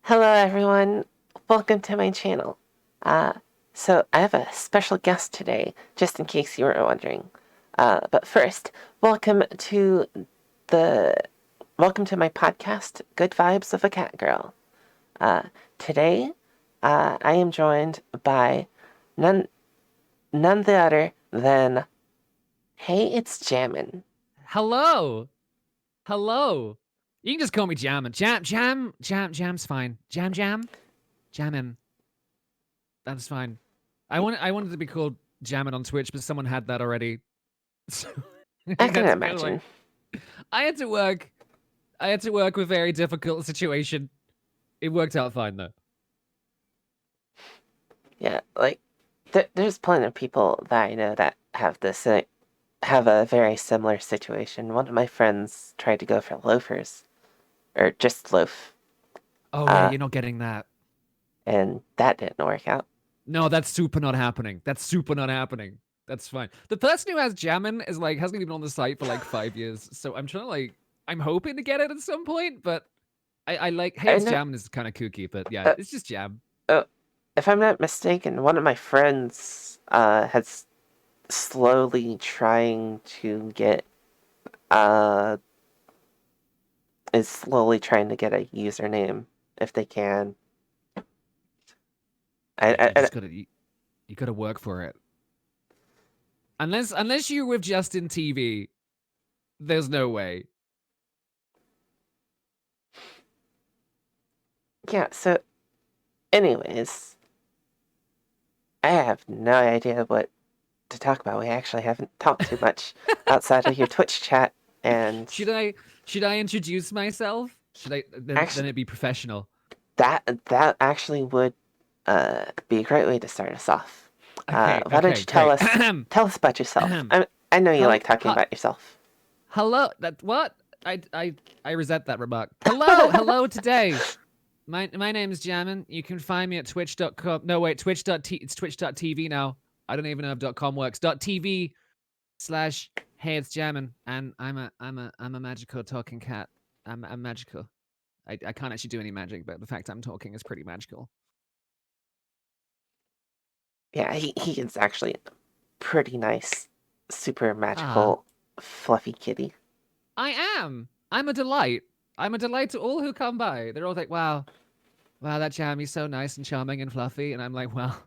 Hello, everyone. Welcome to my channel. Uh, so I have a special guest today, just in case you were wondering. But first, welcome to the welcome to my podcast, Good Vibes of a Catgirl. Uh, Today, I am joined by none the other than HeyItsJammin. Hello. Hello. You can just call me Jammin. Jam's fine. Jammin. That's fine. I wanted to be called Jammin on Twitch, but someone had that already. So I I can had to go imagine. I had to work. I had to work with a very difficult situation. It worked out fine though. Yeah, like there's plenty of people that I know that have a very similar situation. One of my friends tried to go for loafers, or just loaf, Oh yeah, uh, you're not getting that. and that didn't work out. No, that's super not happening. That's fine. The person who has Jammin is hasn't even been on the site for 5 years. So I'm trying to I'm hoping to get it at some point, but I like, hey, I it's know. Jammin is kind of kooky, but yeah, Uh, it's just Jam. if I'm not mistaken, one of my friends has slowly trying to get uh is slowly trying to get a username if they can. You I just you gotta work for it. Unless you're with Justin TV, there's no way. yeah. So, anyways, I have no idea what to talk about. We actually haven't talked too much outside of your Twitch chat, and Should I introduce myself? Should I then actually, it be professional? that actually would be a great way to start us off. Why don't Okay, you tell great. us about yourself? I know you like talking Hello, about yourself. hello. That what? I resent that remark. Hello today. My name is Jammin. You can find me at twitch.com. No, wait, it's twitch.tv now. I don't even know if .com works. .tv slash hey it's Jammin. And I'm a magical talking cat. I'm magical. I can't actually do any magic, but the fact I'm talking is pretty magical. Yeah, he is actually pretty nice, super Ah, magical, fluffy kitty. I am. I'm a delight. I'm a delight to all who come by. They're all like, wow, that Jammy's so nice and charming and fluffy. And I'm like, well,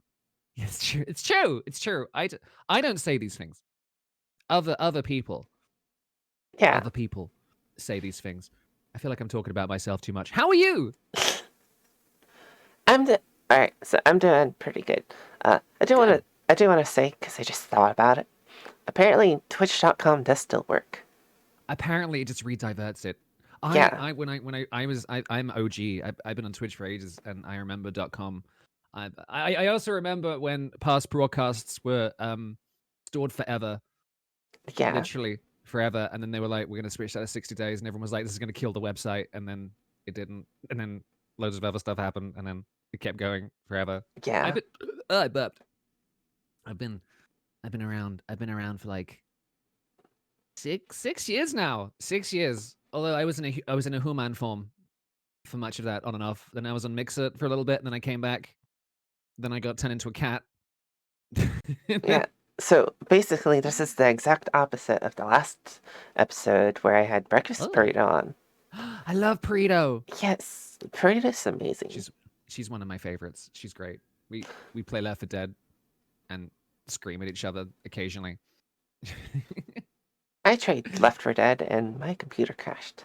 it's true. It's true. It's true. I don't say these things. Other people Yeah, other people say these things. I feel like I'm talking about myself too much. How are you? I'm the all right. So I'm doing pretty good. Good. I do want to say because I just thought about it. Apparently, Twitch.com does still work. Apparently, it just rediverts it. Yeah, I'm OG. I've been on Twitch for ages, and I remember .com. I also remember when past broadcasts were stored forever, yeah, literally forever, and then they were like, "We're going to switch that to 60 days," and everyone was like, "This is going to kill the website," and then it didn't, and then loads of other stuff happened, and then it kept going forever. I've yeah. been, I burped. I've been I've been around for like six years now. 6 years. Although I was in a human form for much of that, on and off. Then I was on Mixer for a little bit, and then I came back. Then I got turned into a cat. Yeah. So basically, this is the exact opposite of the last episode where I had breakfast Oh, burrito on. I love Perito. Yes, burrito's amazing. She's she's one of my favorites. She's great. We play Left 4 Dead and scream at each other occasionally. I tried Left 4 Dead and my computer crashed.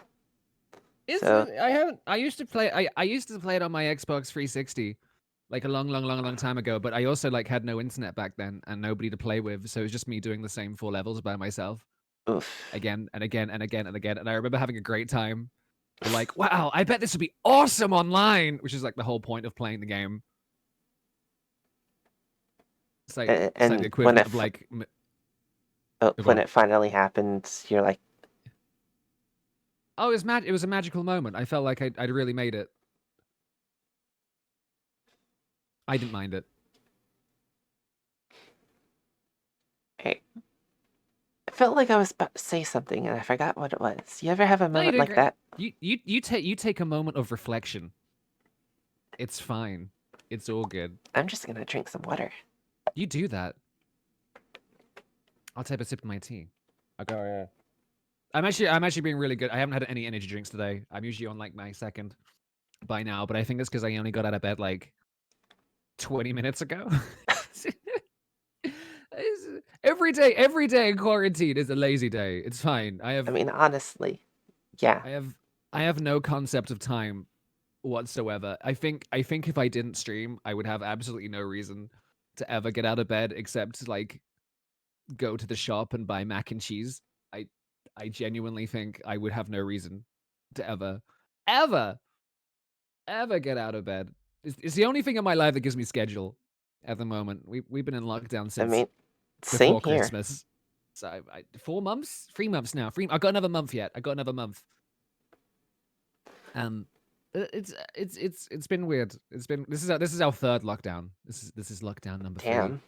It's So I haven't. I used to play it on my Xbox 360 like a long time ago, but I also had no internet back then and nobody to play with, so it was just me doing the same 4 levels by myself oof. again and again and again and again. And I remember having a great time. But wow, I bet this would be awesome online, which is the whole point of playing the game. It's like the And when equivalent of when go it finally happened, you're like, oh, it was a magical moment. I felt like I'd really made it. I didn't mind it. hey, I felt like I was about to say something and I forgot what it was. You ever have a No, you're moment doing like great. that? You take a moment of reflection. It's fine. It's all good. I'm just gonna drink some water. You do that. I'll take a sip of my tea. Okay. Yeah. I'm actually being really good. I haven't had any energy drinks today. I'm usually on like my second by now, but I think it's because I only got out of bed like 20 minutes ago. Every day in quarantine is a lazy day. It's fine. I mean, honestly, yeah. I have I have no concept of time whatsoever. I think if I didn't stream, I would have absolutely no reason to ever get out of bed except to like go to the shop and buy mac and cheese. I I genuinely think I would have no reason to ever, ever get out of bed. It's the only thing in my life that gives me schedule at the moment. We've been in lockdown I since mean, same before here. Christmas. So 4 months, 3 months now. I got another month yet. I got another month. Um, it's been weird. This is our third lockdown. This is lockdown number 3. Damn.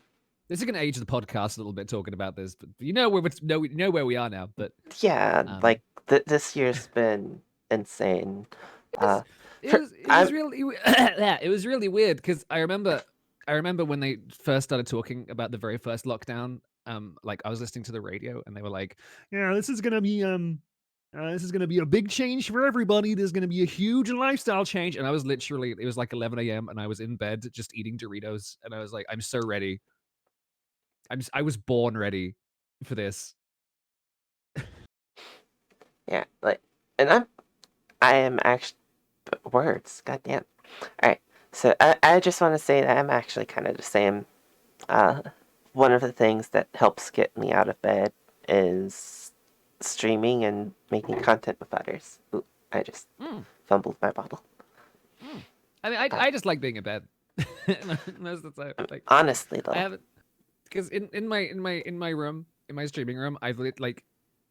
This is gonna age the podcast a little bit talking about this, but you know where we are now. But Yeah, um, like this year's been insane. it Uh, was it for was it was I'm really yeah, it was really weird because I remember when they first started talking about the very first lockdown. Like I was listening to the radio and they were like, "Yeah, this is gonna be a big change for everybody. There's gonna be a huge lifestyle change." And I was literally, it was like 11 a.m. and I was in bed just eating Doritos, and I was like, "I'm so ready. I was born ready for this." yeah, like, and I am actually words. Goddamn. All right. So I just want to say that I'm actually kind of the same. Uh, one of the things that helps get me out of bed is streaming and making content with others. Ooh, I just Mm, fumbled my bottle. mm. I mean, I Uh, I just like being in bed most of the time. Like Honestly, I though, haven't, because in my room, in my streaming room, I've lit like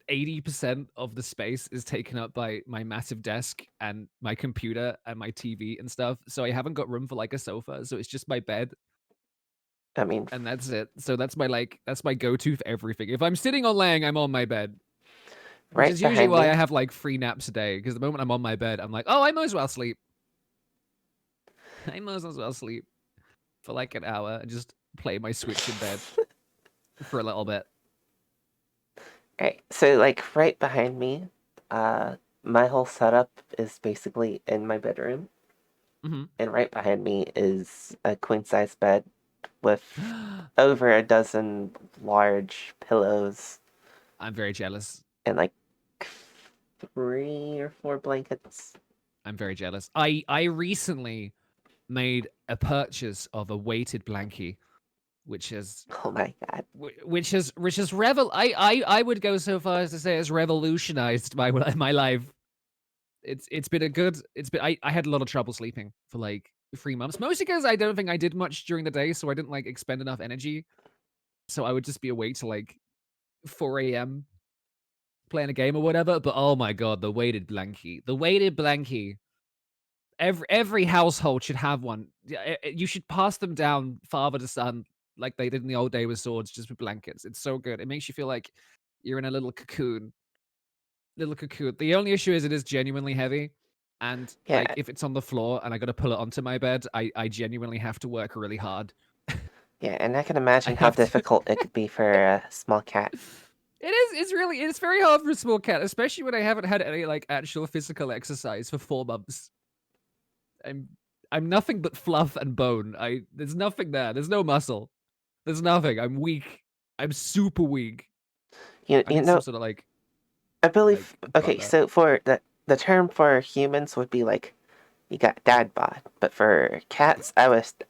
80% of the space is taken up by my massive desk and my computer and my TV and stuff. So I haven't got room for like a sofa. So it's just my bed I mean, and that's it. So that's my go-to for everything. If I'm sitting or laying, I'm on my bed, which right is usually behind why I me. have like 3 naps a day. Because the moment I'm on my bed, I'm like, oh, I might as well sleep. I might as well sleep for like an hour and just play my Switch in bed for a little bit. Right. So, like, right behind me, my whole setup is basically in my bedroom, and right behind me is a queen size bed with over a dozen large pillows I'm very jealous. and like 3 or 4 blankets. I'm very jealous. I recently made a purchase of a weighted blankie, which is Oh my god. which is I would go so far as to say has revolutionized my life. It's been a good it's been I had a lot of trouble sleeping for like 3 months, mostly because I don't think I did much during the day, so I didn't like expend enough energy. So I would just be awake till like 4 a.m. playing a game or whatever. But oh my god, the weighted blankie. Every household should have one. Yeah, you should pass them down father to son like they did in the old day with swords, just with blankets. It's so good. It makes you feel like you're in a little cocoon. Little cocoon. The only issue is it is genuinely heavy. And like Yeah, if it's on the floor and I gotta pull it onto my bed, I genuinely have to work really hard. yeah, and I can I imagine how have to. difficult it could be for a small cat. It's very hard for a small cat, especially when I haven't had any like actual physical exercise for 4 months. I'm I'm nothing but fluff and bone. There's nothing there. There's no muscle. There's nothing. I'm weak. I'm super weak. You I you need some know, sort of I believe. like Okay, butler. so for the term for humans would be like you got dad bod, but for cats, I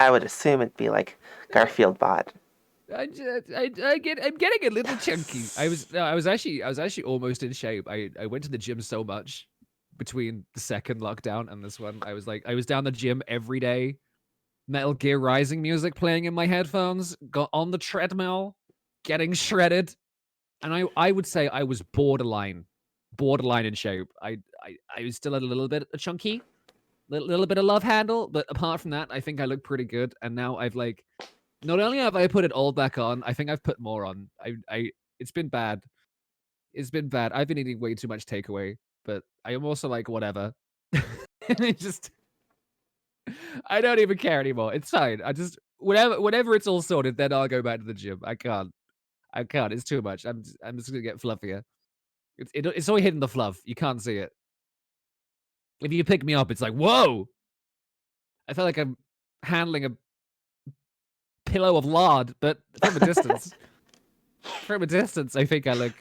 would assume it'd be like Garfield bod. I'm getting a little chunky. I was actually almost in shape. I went to the gym so much between the second lockdown and this one. I was down the gym every day. Metal Gear Rising music playing in my headphones. Got on the treadmill, getting shredded. And I would say I was borderline in shape. I was still a little bit chunky, little bit of love handle, but apart from that, I think I look pretty good. And now I've like, not only have I put it all back on, I think I've put more on. It's been bad. It's been bad. I've been eating way too much takeaway, but I am also like whatever. It just I don't even care anymore. It's fine. I just whenever it's all sorted, then I'll go back to the gym. I can't. I can't. It's too much. I'm just gonna get fluffier. It's all hidden the fluff. You can't see it. If you pick me up, it's like whoa. I feel like I'm handling a pillow of lard, but from a distance. From a distance, I think I look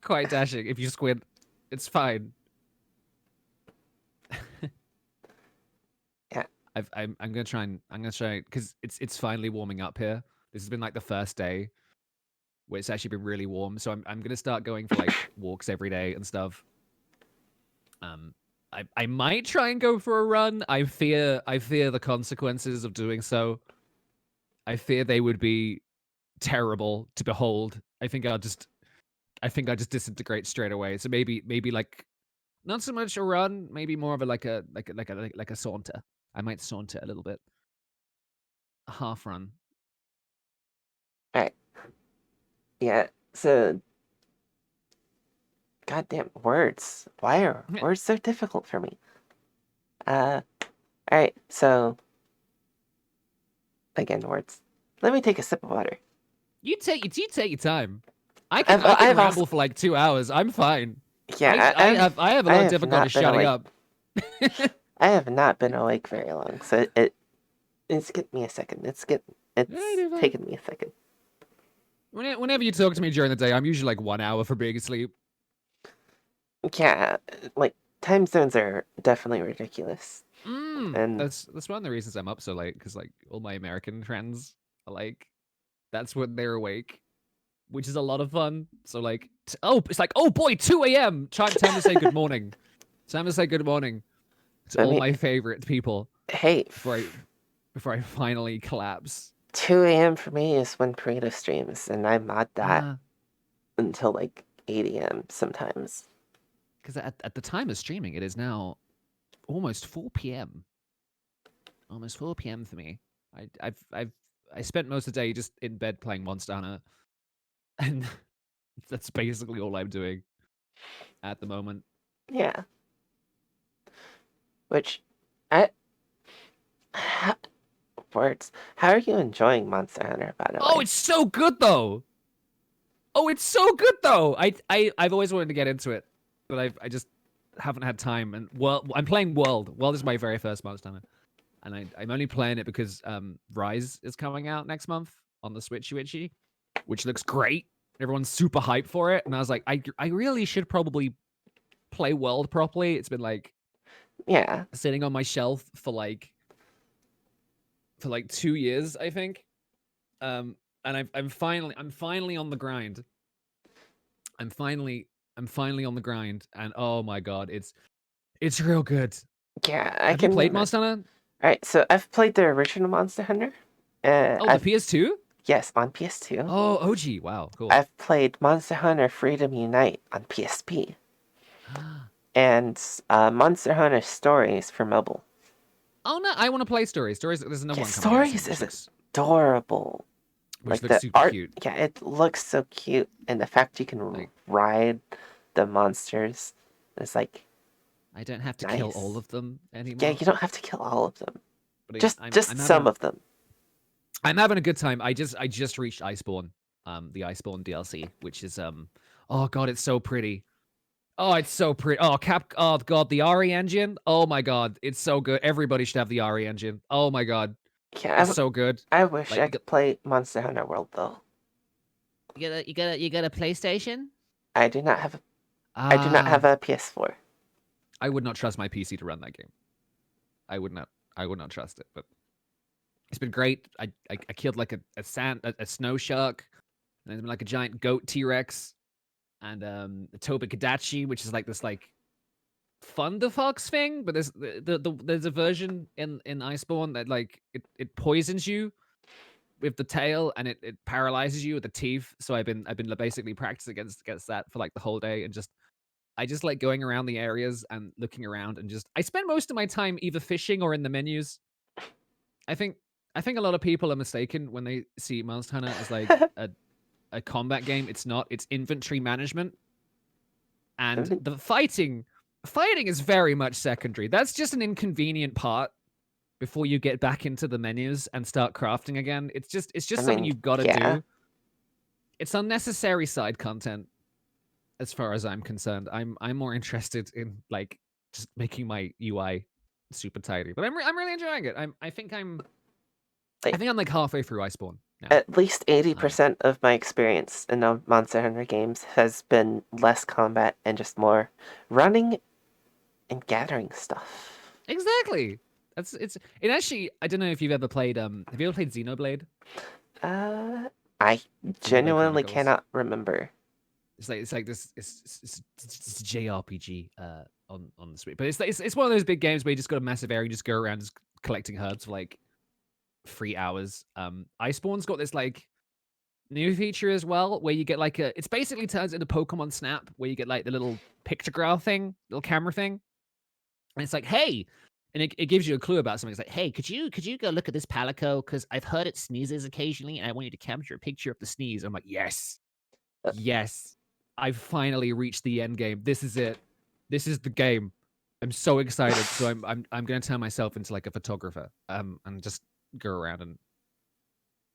quite dashing. If you squint, it's fine. Yeah. I'm gonna try because it's finally warming up here. This has been like the first day where it's actually been really warm. So I'm gonna start going for like walks every day and stuff. I might try and go for a run. I fear the consequences of doing so. I fear they would be terrible to behold. I think I'll just disintegrate straight away. So maybe like not so much a run, maybe more of a like a saunter. I might saunter a little bit. A half run. Alright. Yeah, so goddamn words. Why are words so difficult for me? Alright, so again, words. Let me take a sip of water. You take your time. I can ramble also, for like 2 hours. I'm fine. Yeah, I have a lot of difficulty shutting up. I have not been awake very long, so it's getting me a second. It's taking me a second. Whenever you talk to me during the day, I'm usually like 1 hour for being asleep. Yeah, like time zones are definitely ridiculous. And that's one of the reasons I'm up so late, because like all my American friends are like, that's when they're awake, which is a lot of fun. So like, it's like, oh boy, 2 a.m. Time to say good morning. Time to say good morning to all my favorite people. Hey, before I finally collapse. 2 a.m. for me is when Pareto streams, and I'm not that until like 8 a.m. sometimes. Because at the time of streaming, it is now almost 4 p.m. Almost 4 p.m. for me. I spent most of the day just in bed playing Monster Hunter, and that's basically all I'm doing at the moment. Yeah. Which, words. How are you enjoying Monster Hunter, by the way? Oh, it's so good though. I've always wanted to get into it, but I just haven't had time. And I'm playing World. World is my very first Monster Hunter, and I'm only playing it because Rise is coming out next month on the Switchy, which looks great. Everyone's super hyped for it, and I was like, I really should probably play World properly. It's been like sitting on my shelf for like 2 years, I think. And I'm finally on the grind. I'm finally on the grind, and oh my god, it's real good. Yeah, Have you played Monster Hunter? Alright, so I've played the original Monster Hunter. The PS2? Yes, on PS2. Oh, OG, wow, cool. I've played Monster Hunter Freedom Unite on PSP. And Monster Hunter Stories for mobile. Oh no, I want to play Stories. There's another one coming out. Stories is adorable. Which looks super cute. Yeah, it looks so cute, and the fact you can ride the monsters is like. I don't have to kill all of them anymore. Yeah, you don't have to kill all of them. But just some of them. I'm having a good time. I just reached Iceborne, the Iceborne DLC, which is oh god, it's so pretty. Oh, it's so pretty. Oh, oh god, the RE engine. Oh my god, it's so good. Everybody should have the RE engine. Oh my god. Yeah, it's so good. I wish I could play Monster Hunter World though. You got a PlayStation? I do not have a I do not have a PS4. I would not trust my PC to run that game. I would not trust it, but it's been great. I killed like a snow shark, and then like a giant goat T-Rex, and a Tobikadachi, which is like this like Thunderfox thing, but there's a version in Iceborne that like it poisons you with the tail, and it paralyzes you with the teeth. So I've been basically practicing against that for like the whole day, and I just like going around the areas and looking around, and I spend most of my time either fishing or in the menus. I think a lot of people are mistaken when they see Monster Hunter as like a combat game. It's not. It's inventory management, and the fighting is very much secondary. That's just an inconvenient part before you get back into the menus and start crafting again. It's just I something mean, you've got to yeah. do. It's unnecessary side content as far as I'm concerned. I'm more interested in like just making my UI super tidy. But I'm really enjoying it. I think I'm Like, like halfway through Iceborne now. at least 80% of my experience in the Monster Hunter games has been less combat and just more running and gathering stuff. Exactly. It actually I don't know if you've ever played have you ever played Xenoblade? I Xenoblade genuinely Chronicles. cannot remember. It's like this it's a JRPG on the Switch. But it's one of those big games where you just got a massive area, you just go around just collecting herbs for like 3 hours. Iceborne's got this like new feature as well where you get like it's basically turns into Pokemon Snap where you get like the little pictograph thing, little camera thing. And it's like, hey, and it gives you a clue about something. It's like, hey, could you go look at this palico? Because I've heard it sneezes occasionally, and I want you to capture a picture of the sneeze. I'm like, yes, Uh, yes, I've finally reached the end game. This is it. This is the game. I'm so excited. So I'm gonna turn myself into like a photographer, and just go around and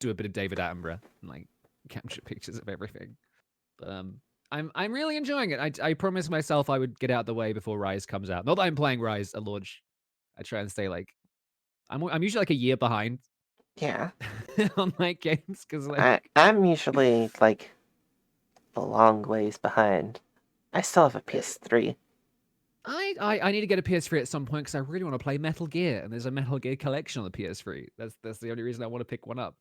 do a bit of David Attenborough and like capture pictures of everything. But I'm really enjoying it. I promised myself I would get out the way before Rise comes out. Not that I'm playing Rise at launch. I try and stay like I'm usually like a year behind Yeah. on my games because I'm usually like a long ways behind. I still have a PS3. I need to get a PS3 at some point because I really want to play Metal Gear, and there's a Metal Gear collection on the PS3. That's the only reason I want to pick one up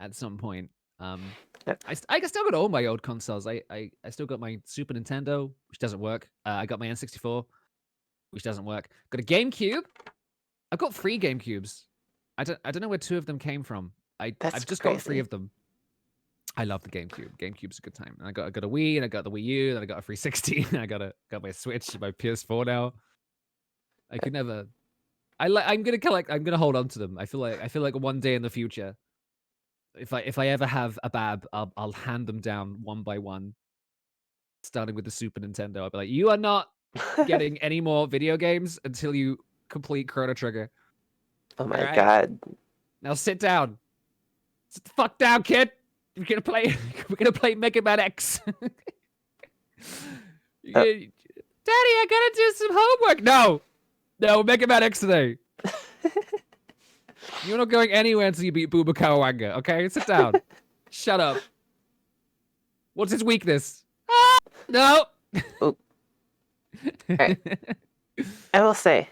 at some point. Uh, I still got all my old consoles. I still got my Super Nintendo, which doesn't work. I got my N64, which doesn't work. Got a GameCube. I've got 3 GameCubes. I don't know where 2 of them came from. That's I've just got 3 crazy. of them. I love the GameCube. GameCube's a good time. And I got a Wii, and I got the Wii U, and I got a 360, and I got my Switch, my PS4 now. I could never. I'm gonna collect. I'm gonna hold on to them. I feel like one day in the future, if I ever have a bab, I'll hand them down one by one, starting with the Super Nintendo. I'll be like, you are not getting any more video games until you complete Chrono Trigger. Oh All my right, god. now sit down. Sit the fuck down, kid. We're gonna play. We're gonna play Mega Man X. Uh, Daddy, I gotta do some homework. No, Mega Man X today. You're not going anywhere until you beat Booba Kawanga, okay? Sit down. Shut up. What's his weakness? Ah, no. Oh, alright. I will say,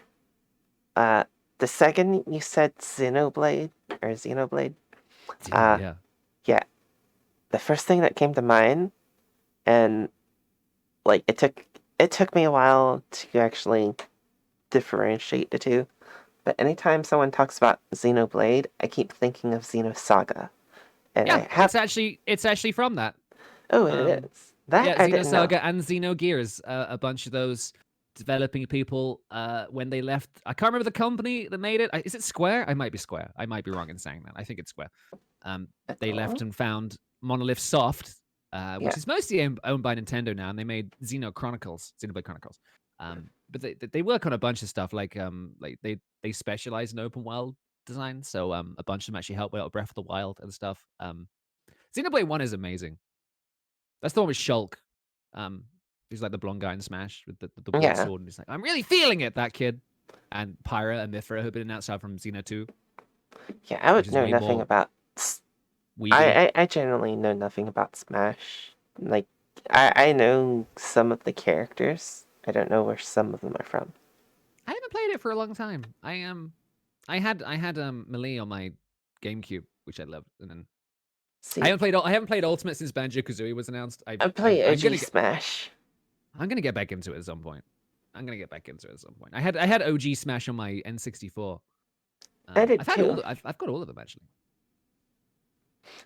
the second you said Xenoblade, uh, yeah. yeah, the first thing that came to mind, and like it took me a while to actually differentiate the two. But anytime someone talks about Xenoblade, I keep thinking of Xenosaga, and Yeah, I have it's actually from that. oh, it is that Yeah, I didn't know. Xenosaga and Xenogears, a bunch of those developing people when they left. I can't remember the company that made it. Is it Square? I might be Square. I might be wrong in saying that. I think it's Square. They left Oh, and found Monolith Soft, yeah, which is mostly owned by Nintendo now, and they made Xenoblade Chronicles. But they work on a bunch of stuff like they specialize in open world design, so a bunch of them actually help out Breath of the Wild and stuff. Xenoblade 1 is amazing. That's the one with Shulk. He's like the blonde guy in Smash with the weird yeah, sword, and he's like, I'm really feeling it, that kid. And Pyra and Mythra have been announced out from Xeno 2, yeah. I which would is know way nothing more about. weeby. I generally know nothing about Smash. Like, I know some of the characters. I don't know where some of them are from. I haven't played it for a long time. I had Melee on my GameCube, which I loved, and then See, I haven't played Ultimate since Banjo Kazooie was announced. I play OG Smash. I'm gonna get back into it at some point. I had OG Smash on my N64. I did too. I've got all of them actually.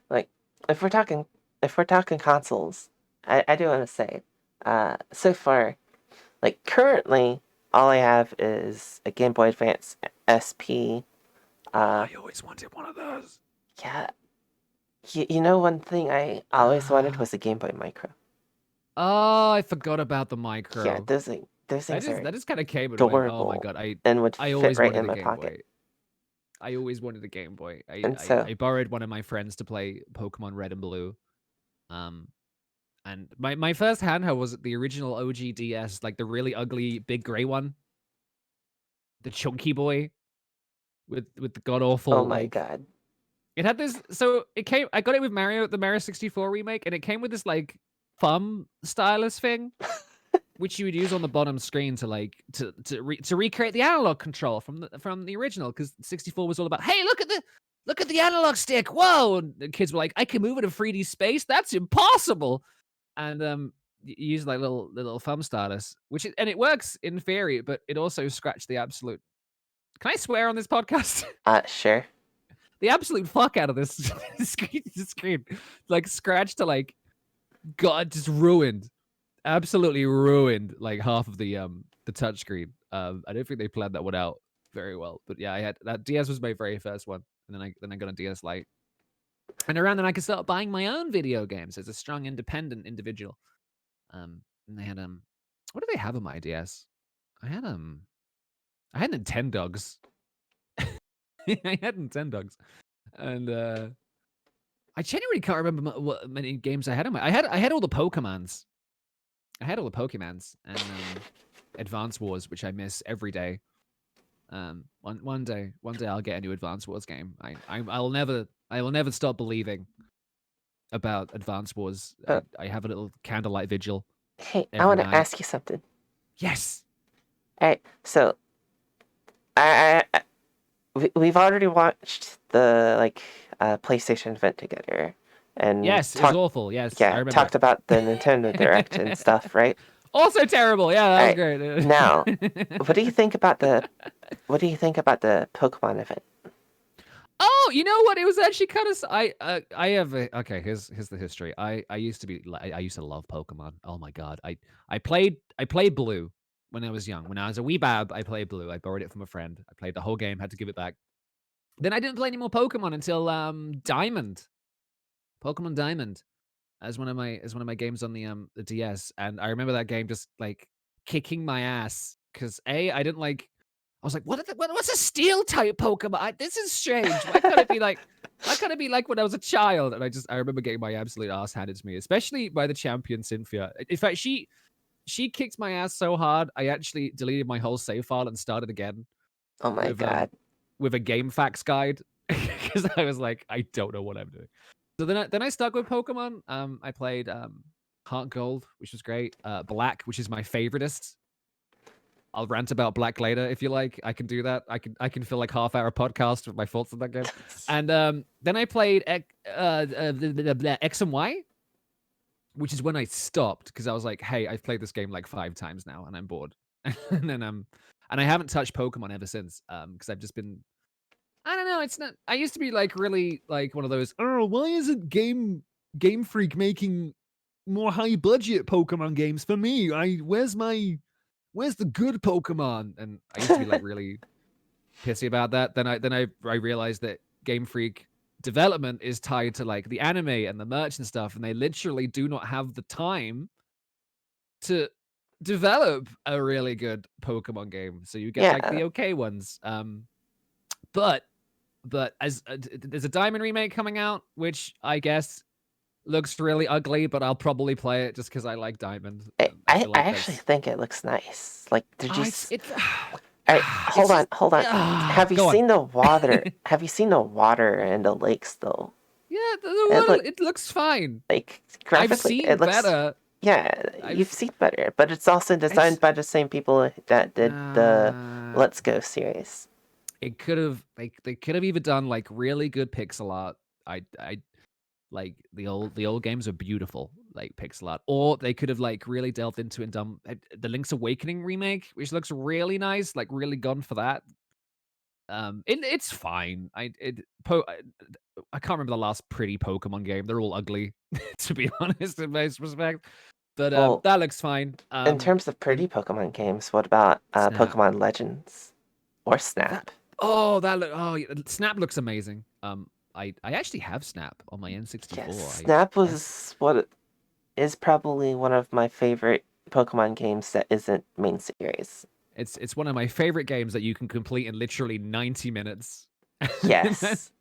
Like, if we're talking, if we're talking consoles, I do want to say, so far, like currently, all I have is a Game Boy Advance SP. I always wanted one of those. Yeah, you know, one thing I always wanted was a Game Boy Micro. Oh, I forgot about the Yeah, micro. those things are That is kind of came and went. Oh my adorable god, and would I fit always right wanted in a my Game pocket. Boy. I always wanted a Game Boy. And so, I borrowed one of my friends to play Pokemon Red and Blue. Um, and my first handheld was the original OG DS, like the really ugly big gray one, the chunky boy with the god oh awful my like. god. It had this. So it came. I got it with the Mario 64 remake, and it came with this like thumb stylus thing, which you would use on the bottom screen to like to recreate the analog control from the original, because 64 was all about, hey, look at the analog stick, whoa, and the kids were like, I can move it in 3D space, that's impossible. And you use like little thumb stylus, and it works in theory, but it also scratched the absolute, can I swear on this podcast? Sure. The absolute fuck out of this screen, like scratched to like, god, just ruined, absolutely ruined like half of the touchscreen. I don't think they planned that one out very well. But yeah, I had that. DS was my very first one, and then I got a DS Lite, and around then I could start buying my own video games as a strong, independent individual. And they had what do they have on my DS? I had Nintendogs. I had Nintendogs, and I genuinely can't remember what many games I had on my. I had all the Pokemons. I had all the Pokemons and Advance Wars, which I miss every day. One day I'll get a new Advance Wars game. I will never stop believing about Advance Wars. I have a little candlelight vigil. Hey, I Every want to night. ask you something. Yes. All right, so we've already watched the PlayStation event together, and Yes, it was awful. Yes, I remember. Talked about the Nintendo Direct and stuff, right? Also terrible. Yeah, that was great. Now, what do you think about the Pokemon event? Oh, you know what? It was actually kind of. I have okay. Here's the history. I used to love Pokemon. Oh my god. I played Blue when I was young. When I was a wee bab, I played Blue. I borrowed it from a friend. I played the whole game. Had to give it back. Then I didn't play any more Pokemon until Diamond, Pokemon Diamond, as one of my games on the DS. And I remember that game just like kicking my ass because I didn't like. I was like, what's a steel type Pokemon? This is strange. Why can't it be like when I was a child? And I remember getting my absolute ass handed to me, especially by the champion Cynthia. In fact, she kicked my ass so hard, I actually deleted my whole save file and started again. Oh my god. With a game facts guide, because I was like, I don't know what I'm doing. So then I stuck with Pokemon. I played Heart Gold, which was great. Black, which is my favoriteest. I'll rant about Black later if you like. I can do that. I can fill like half-hour podcast with my thoughts on that game. And then I played X and Y, which is when I stopped because I was like, hey, I've played this game like 5 times now and I'm bored. And then and I haven't touched Pokemon ever since. Because I've just been, I don't know, it's not, I used to be like really like one of those, oh, why isn't Game Freak making more high budget Pokemon games for me? Where's the good Pokemon? And I used to be like really pissy about that. Then I realized that Game Freak development is tied to like the anime and the merch and stuff, and they literally do not have the time to develop a really good Pokemon game. So you get like the okay ones. But as there's a Diamond remake coming out, which I guess looks really ugly, but I'll probably play it just because I like Diamond. I actually think it looks nice. Like, did you? Hold on. Have you seen the water? Have you seen the water in the lakes though? Yeah, it looks fine. Like graphically, it looks better. Yeah, you've seen better, but it's also designed by the same people that did the Let's Go series. It could have they could have either done like really good pixel art. I like the old games are beautiful, like pixel art, or they could have like really delved into it and done the Link's Awakening remake, which looks really nice, like really gone for that. It's fine. I can't remember the last pretty Pokemon game. They're all ugly, to be honest, in most respects. But that looks fine. In terms of pretty Pokemon games, what about Pokemon Legends or Snap? Snap looks amazing. I actually have Snap on my N64. Yes, Snap was what is probably one of my favorite Pokemon games that isn't main series. It's one of my favorite games that you can complete in literally 90 minutes. Yes.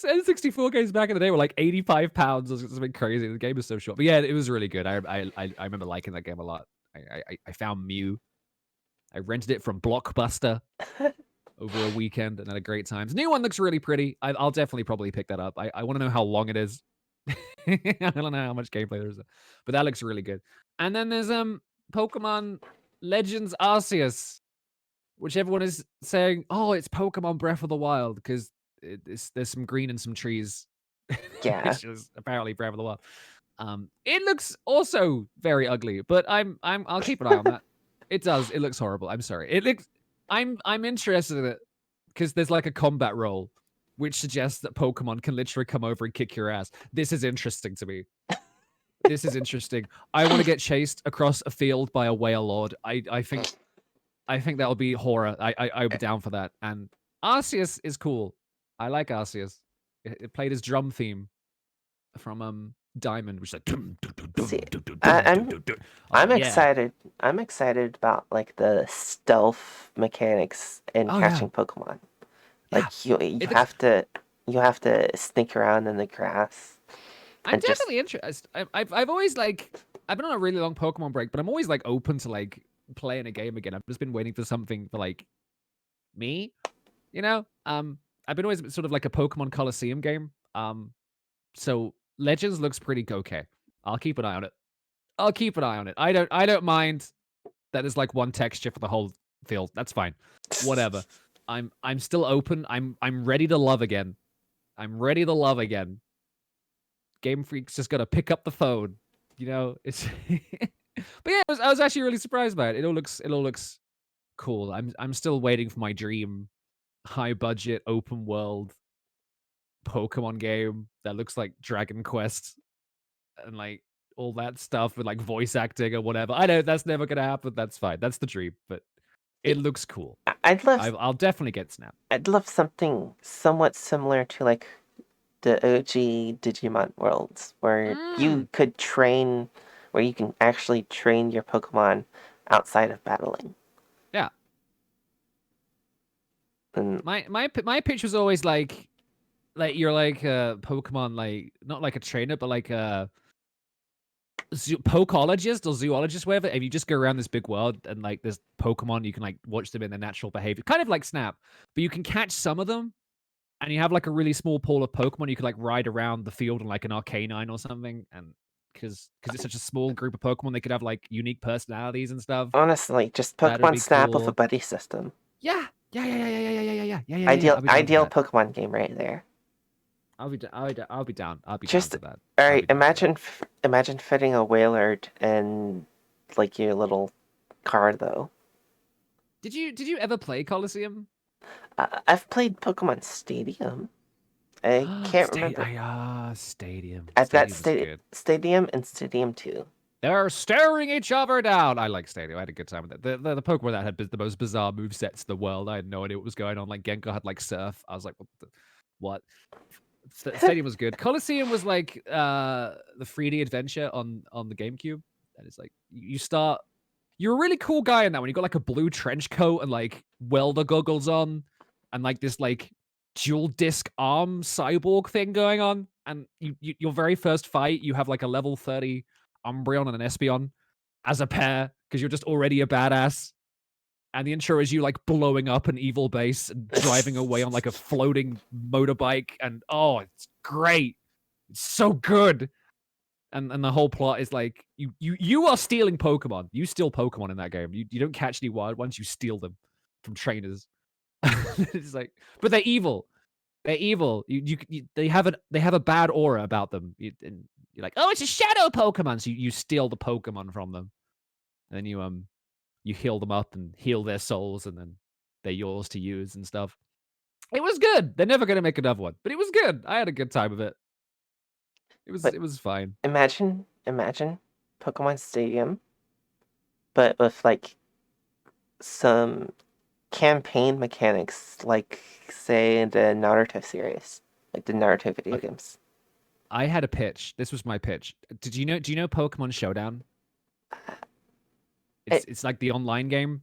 N64 games back in the day were like £85 or something crazy. The game is so short, but yeah, it was really good. I remember liking that game a lot. I found Mew. I rented it from Blockbuster over a weekend and had a great time. The new one looks really pretty. I'll definitely probably pick that up. I want to know how long it is. I don't know how much gameplay there is, but that looks really good. And then there's Pokemon Legends Arceus, which everyone is saying, oh, it's Pokemon Breath of the Wild because there's some green and some trees, Yeah. which is apparently Breath of the Wild. It looks also very ugly, but I'll keep an eye on that. It does. It looks horrible. I'm sorry. It looks. I'm interested in it because there's like a combat role, which suggests that Pokemon can literally come over and kick your ass. This is interesting to me. This is interesting. I want to get chased across a field by a whale lord. I think that'll be horror. I'll be down for that. And Arceus is cool. I like Arceus. It played his drum theme from Diamond, which is like See, I'm I'm yeah. excited. I'm excited about like the stealth mechanics in Oh yeah. catching Pokemon. Yeah. Like you It looks have to sneak around in the grass I'm and just definitely interested. I've always like I've been on a really long Pokemon break, but I'm always like open to like playing a game again. I've just been waiting for something for like me, you know? I've been always sort of like a Pokemon Coliseum game. So Legends looks pretty okay. I'll keep an eye on it. I'll keep an eye on it. I don't mind that there's like one texture for the whole field. That's fine. Whatever. I'm still open. I'm ready to love again. I'm ready to love again. Game Freak's just gotta pick up the phone. You know, it's but yeah, I was actually really surprised by it. It all looks cool. I'm still waiting for my dream high budget open world Pokemon game that looks like Dragon Quest and like all that stuff with like voice acting or whatever. I know that's never gonna happen. That's fine. That's the dream, but it looks cool. I'd love I'll definitely get Snap. I'd love something somewhat similar to like the OG Digimon worlds where Mm, you could train where you can actually train your Pokemon outside of battling. yeah. And My pitch was always like you're like a Pokemon, like not like a trainer, but like a pokologist or zoologist, whatever. If you just go around this big world and like there's Pokemon, you can like watch them in their natural behavior, kind of like Snap, but you can catch some of them, and you have like a really small pool of Pokemon. You could like ride around the field on like an Arcanine or something, and because it's such a small group of Pokemon, they could have like unique personalities and stuff. honestly, just That would Pokemon be Snap with a cool. buddy system. Yeah, yeah. Ideal I'll be down for ideal that. Pokemon game right there. I'll be down. I'll be down Just for that. all I'll right. be down for that. Imagine fitting a Wailord in like your little car though. Did you ever play Coliseum? I've played Pokemon Stadium. I can't remember. Stadium. I've got Stadium was good. Stadium and Stadium 2. They're staring each other down. I like Stadium. I had a good time with it. The Pokemon that had the most bizarre movesets in the world. I had no idea what was going on. Like Gengar had like surf. I was like, what? Stadium was good. Coliseum was like the 3D adventure on the GameCube. And it's like you start. You're a really cool guy in that one. You got like a blue trench coat and like welder goggles on, and like this like dual disc arm cyborg thing going on. And your very first fight, you have like a level 30 Umbreon and an Espeon as a pair because you're just already a badass. And the intro is you like blowing up an evil base and driving away on like a floating motorbike. And oh, it's great. It's so good. And the whole plot is like you are stealing Pokemon. You steal Pokemon in that game. You don't catch any wild ones, you steal them from trainers. It's like, but they're evil. They're evil. They have a bad aura about them. And you're like, oh, it's a shadow Pokemon. So you steal the Pokemon from them. And then you heal them up and heal their souls, and then they're yours to use and stuff. It was good. They're never gonna make another one, but it was good. I had a good time with it. It was But it was fine. imagine Pokemon Stadium, but with like some campaign mechanics, like say the Naruto series, like the Naruto video Okay, games. I had a pitch. This was my pitch. Do you know Pokemon Showdown? It, It's like the online game,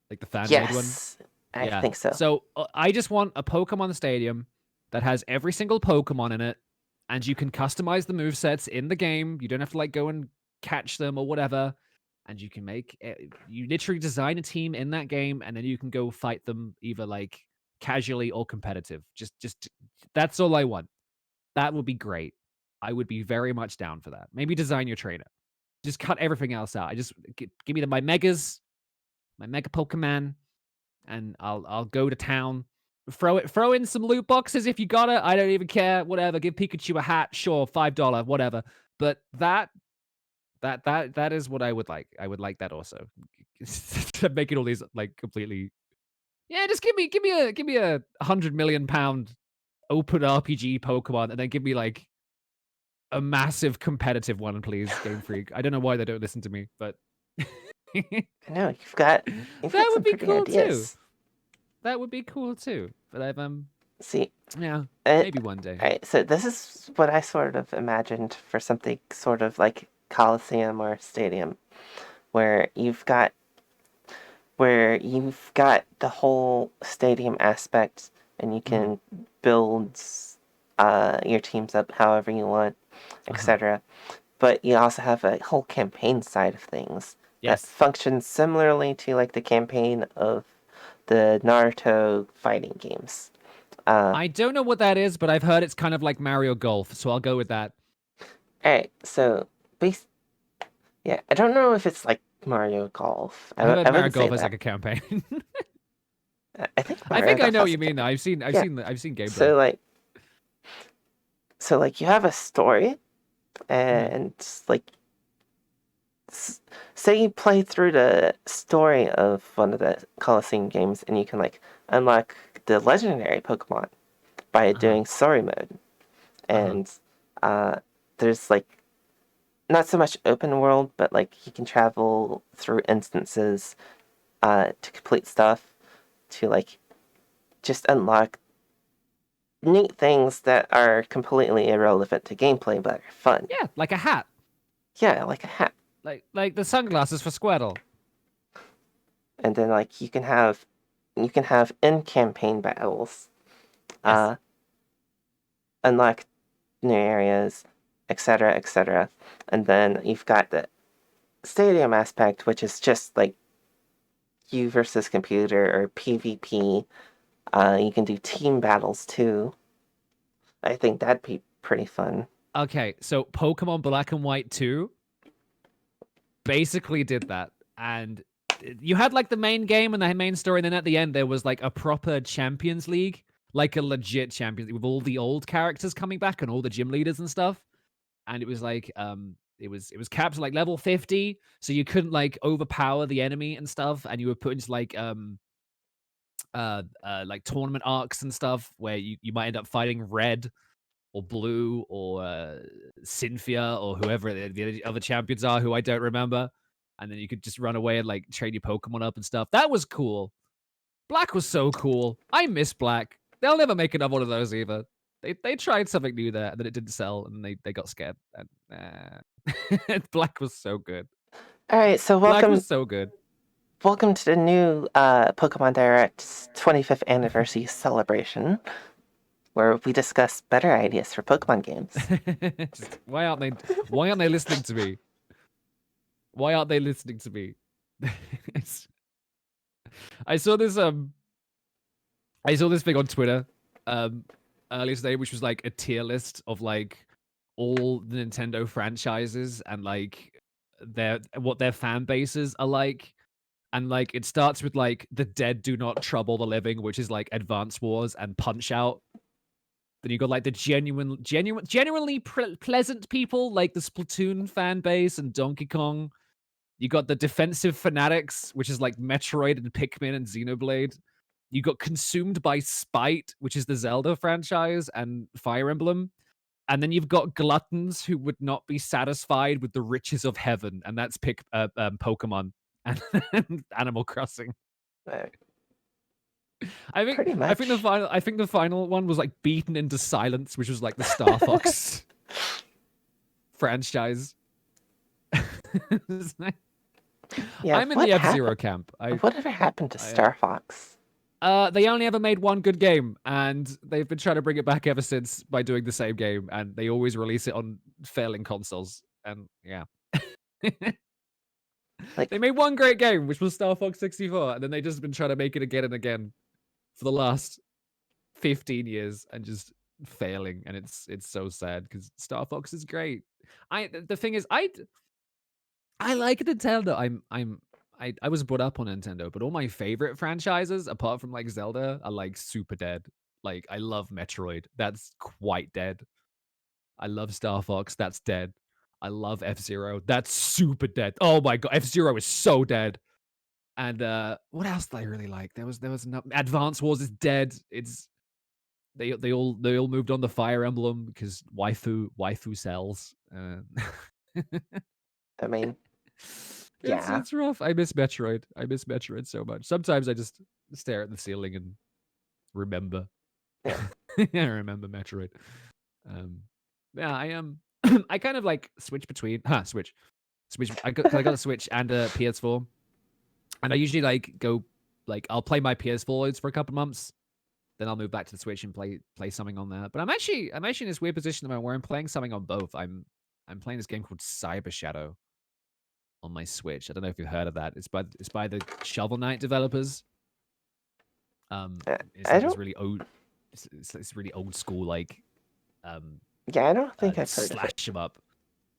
like the fan made one. yes, I Yeah. think so. So I just want a Pokemon Stadium that has every single Pokemon in it, and you can customize the move sets in the game. You don't have to like go and catch them or whatever. And you can you literally design a team in that game, and then you can go fight them either like casually or competitive. Just that's all I want. That would be great. I would be very much down for that. Maybe design your trainer. Just cut everything else out. I just give me my megas, my mega Pokemon, and I'll go to town. Throw in some loot boxes if you got it. I don't even care. Whatever. Give Pikachu a hat. Sure, $5. Whatever. But that is what I would like. I would like that also. Making all these like completely. Yeah, just give me a £100 million open RPG Pokemon, and then give me like a massive competitive one, please, Game Freak. I don't know why they don't listen to me, but I know you've got that some would be pretty cool too. ideas. That would be cool too. But I've See, yeah, maybe one day. All right, so this is what I sort of imagined for something sort of like Coliseum or Stadium, where you've got the whole stadium aspect, and you can build your teams up however you want, etc. But you also have a whole campaign side of things that functions similarly to like the campaign of the Naruto fighting games. I don't know what that is, but I've heard it's kind of like Mario Golf, so I'll go with that. All right, so yeah, I don't know if it's like Mario Golf. I heard Mario wouldn't say Golf is that. like a campaign. I think I Mario think I Golf know what has you a mean. Though. campaign. I've seen gameplay. So like you have a story, and like say you play through the story of one of the Coliseum games, and you can like unlock the legendary Pokemon by doing story mode, and there's like not so much open world, but like you can travel through instances to complete stuff, to like just unlock neat things that are completely irrelevant to gameplay but are fun. Yeah, like a hat. Yeah, like a hat. Like the sunglasses for Squirtle. And then like you can have in campaign battles, unlock new areas, etc., etc. And then you've got the stadium aspect, which is just like you versus computer or PvP. You can do team battles too. I think that'd be pretty fun. Okay, so Pokemon Black and White 2 basically did that. And you had like the main game and the main story, and then at the end there was like a proper Champions League, like a legit Champions League with all the old characters coming back and all the gym leaders and stuff. And it was like it was capped at like level 50, so you couldn't like overpower the enemy and stuff, and you were put into like tournament arcs and stuff where you might end up fighting red or blue or Cynthia or whoever the other champions are who I don't remember. And then you could just run away and like trade your Pokemon up and stuff. That was cool. Black was so cool. I miss Black. They'll never make another one of those either. They tried something new there and then it didn't sell and they got scared. And Black was so good. All right, so Black was so good. Welcome to the new Pokemon Direct's 25th anniversary celebration, where we discuss better ideas for Pokemon games. Why aren't they listening to me? Why aren't they listening to me? I saw this thing on Twitter earlier today, which was like a tier list of like all the Nintendo franchises and like what their fan bases are like. And like it starts with like the dead do not trouble the living, which is like Advance Wars and Punch Out. Then you got like the genuinely pleasant people like the Splatoon fan base and Donkey Kong. You got the defensive fanatics, which is like Metroid and Pikmin and Xenoblade. You got Consumed by Spite, which is the Zelda franchise and Fire Emblem. And then you've got gluttons who would not be satisfied with the riches of heaven, and that's Pokemon and Animal Crossing. I think the final one was like Beaten into Silence, which was like the Star Fox franchise. Yeah, I'm in the F-Zero camp. Whatever happened to Star Fox? They only ever made one good game, and they've been trying to bring it back ever since by doing the same game, and they always release it on failing consoles. And yeah, they Like, made one great game, which was Star Fox 64, and then they just been trying to make it again and again for the last 15 years and just failing, and it's so sad because Star Fox is great. The thing is, I like Nintendo. I was brought up on Nintendo, but all my favorite franchises, apart from like Zelda, are like super dead. Like I love Metroid. That's quite dead. I love Star Fox. That's dead. I love F-Zero. That's super dead. Oh my god, F-Zero is so dead. And what else did I really like? There was no Advance Wars is dead. It's they all moved on to Fire Emblem because waifu sells. I mean, It's yeah, it's rough. I miss Metroid. I miss Metroid so much. Sometimes I just stare at the ceiling and remember. yeah. I remember Metroid. Um, yeah, I am. I kind of like switch between. Switch. I got a Switch and a PS4, and I usually like go like I'll play my PS4 loads for a couple months, then I'll move back to the Switch and play something on there. But I'm actually in this weird position where I'm playing something on both. I'm playing this game called Cyber Shadow on my Switch. I don't know if you've heard of that. It's by the Shovel Knight developers. It's I like this don't. really old, it's really old school like Yeah, I don't think I've heard of it. slash 'em up,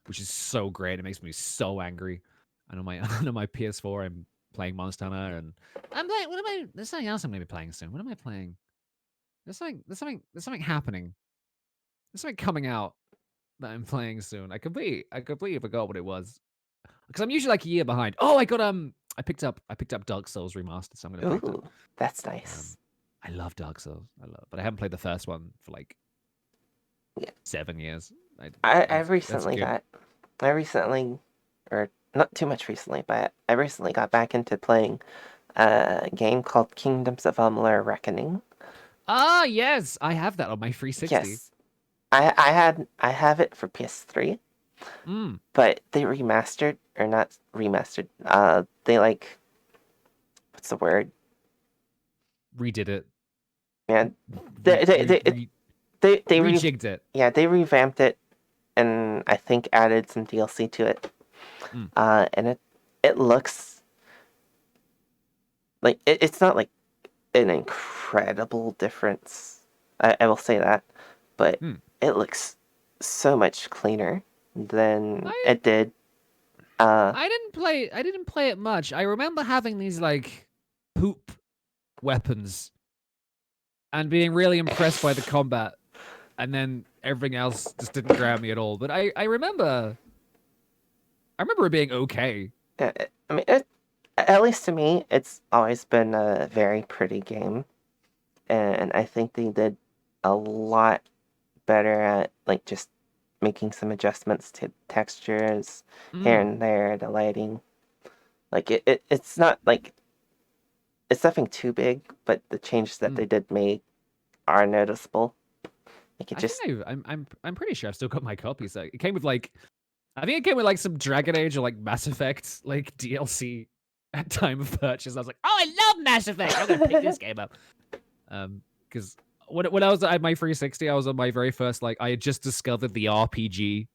which is so great. It makes me so angry. And on my on my PS4, I'm playing Monster Hunter, and I'm like, what am I? There's something else I'm gonna be playing soon. What am I playing? There's something happening. There's something coming out that I'm playing soon. I completely forgot what it was because I'm usually like a year behind. Oh, I picked up Dark Souls Remastered, so I'm gonna play that. Ooh, that's Um, nice. I love Dark Souls. But I haven't played the first one for like Yeah, 7 years. I That's recently good. got. I recently, or not too much recently, but I recently got back into playing a game called Kingdoms of Amalur Reckoning. Ah, yes, I have that on my 360. Yes, I have it for PS3, Mm, but they remastered or not remastered. They like what's the word? redid it. Man, Re, they they re, they re, they rejigged it. yeah, they revamped it and I think added some DLC to it. Mm, And it looks like it's not like an incredible difference. I will say that, but mm. it looks so much cleaner than I it did. Uh, I didn't play it much. I remember having these like poop weapons and being really impressed by the combat, and then everything else just didn't grab me at all. But I remember it being okay. I mean, at least to me, it's always been a very pretty game, and I think they did a lot better at like just making some adjustments to textures here Mm, and there, the lighting. Like it's not like it's nothing too big, but the changes that they mm. did make are noticeable. Like it I think just I'm pretty sure I've still got my copy. So it came with like I think it came with like some Dragon Age or like Mass Effect like DLC at time of purchase. I was like, oh, I love Mass Effect. I'm gonna pick this game up. Because when I was at my 360, I was on my very first like I had just discovered the RPG.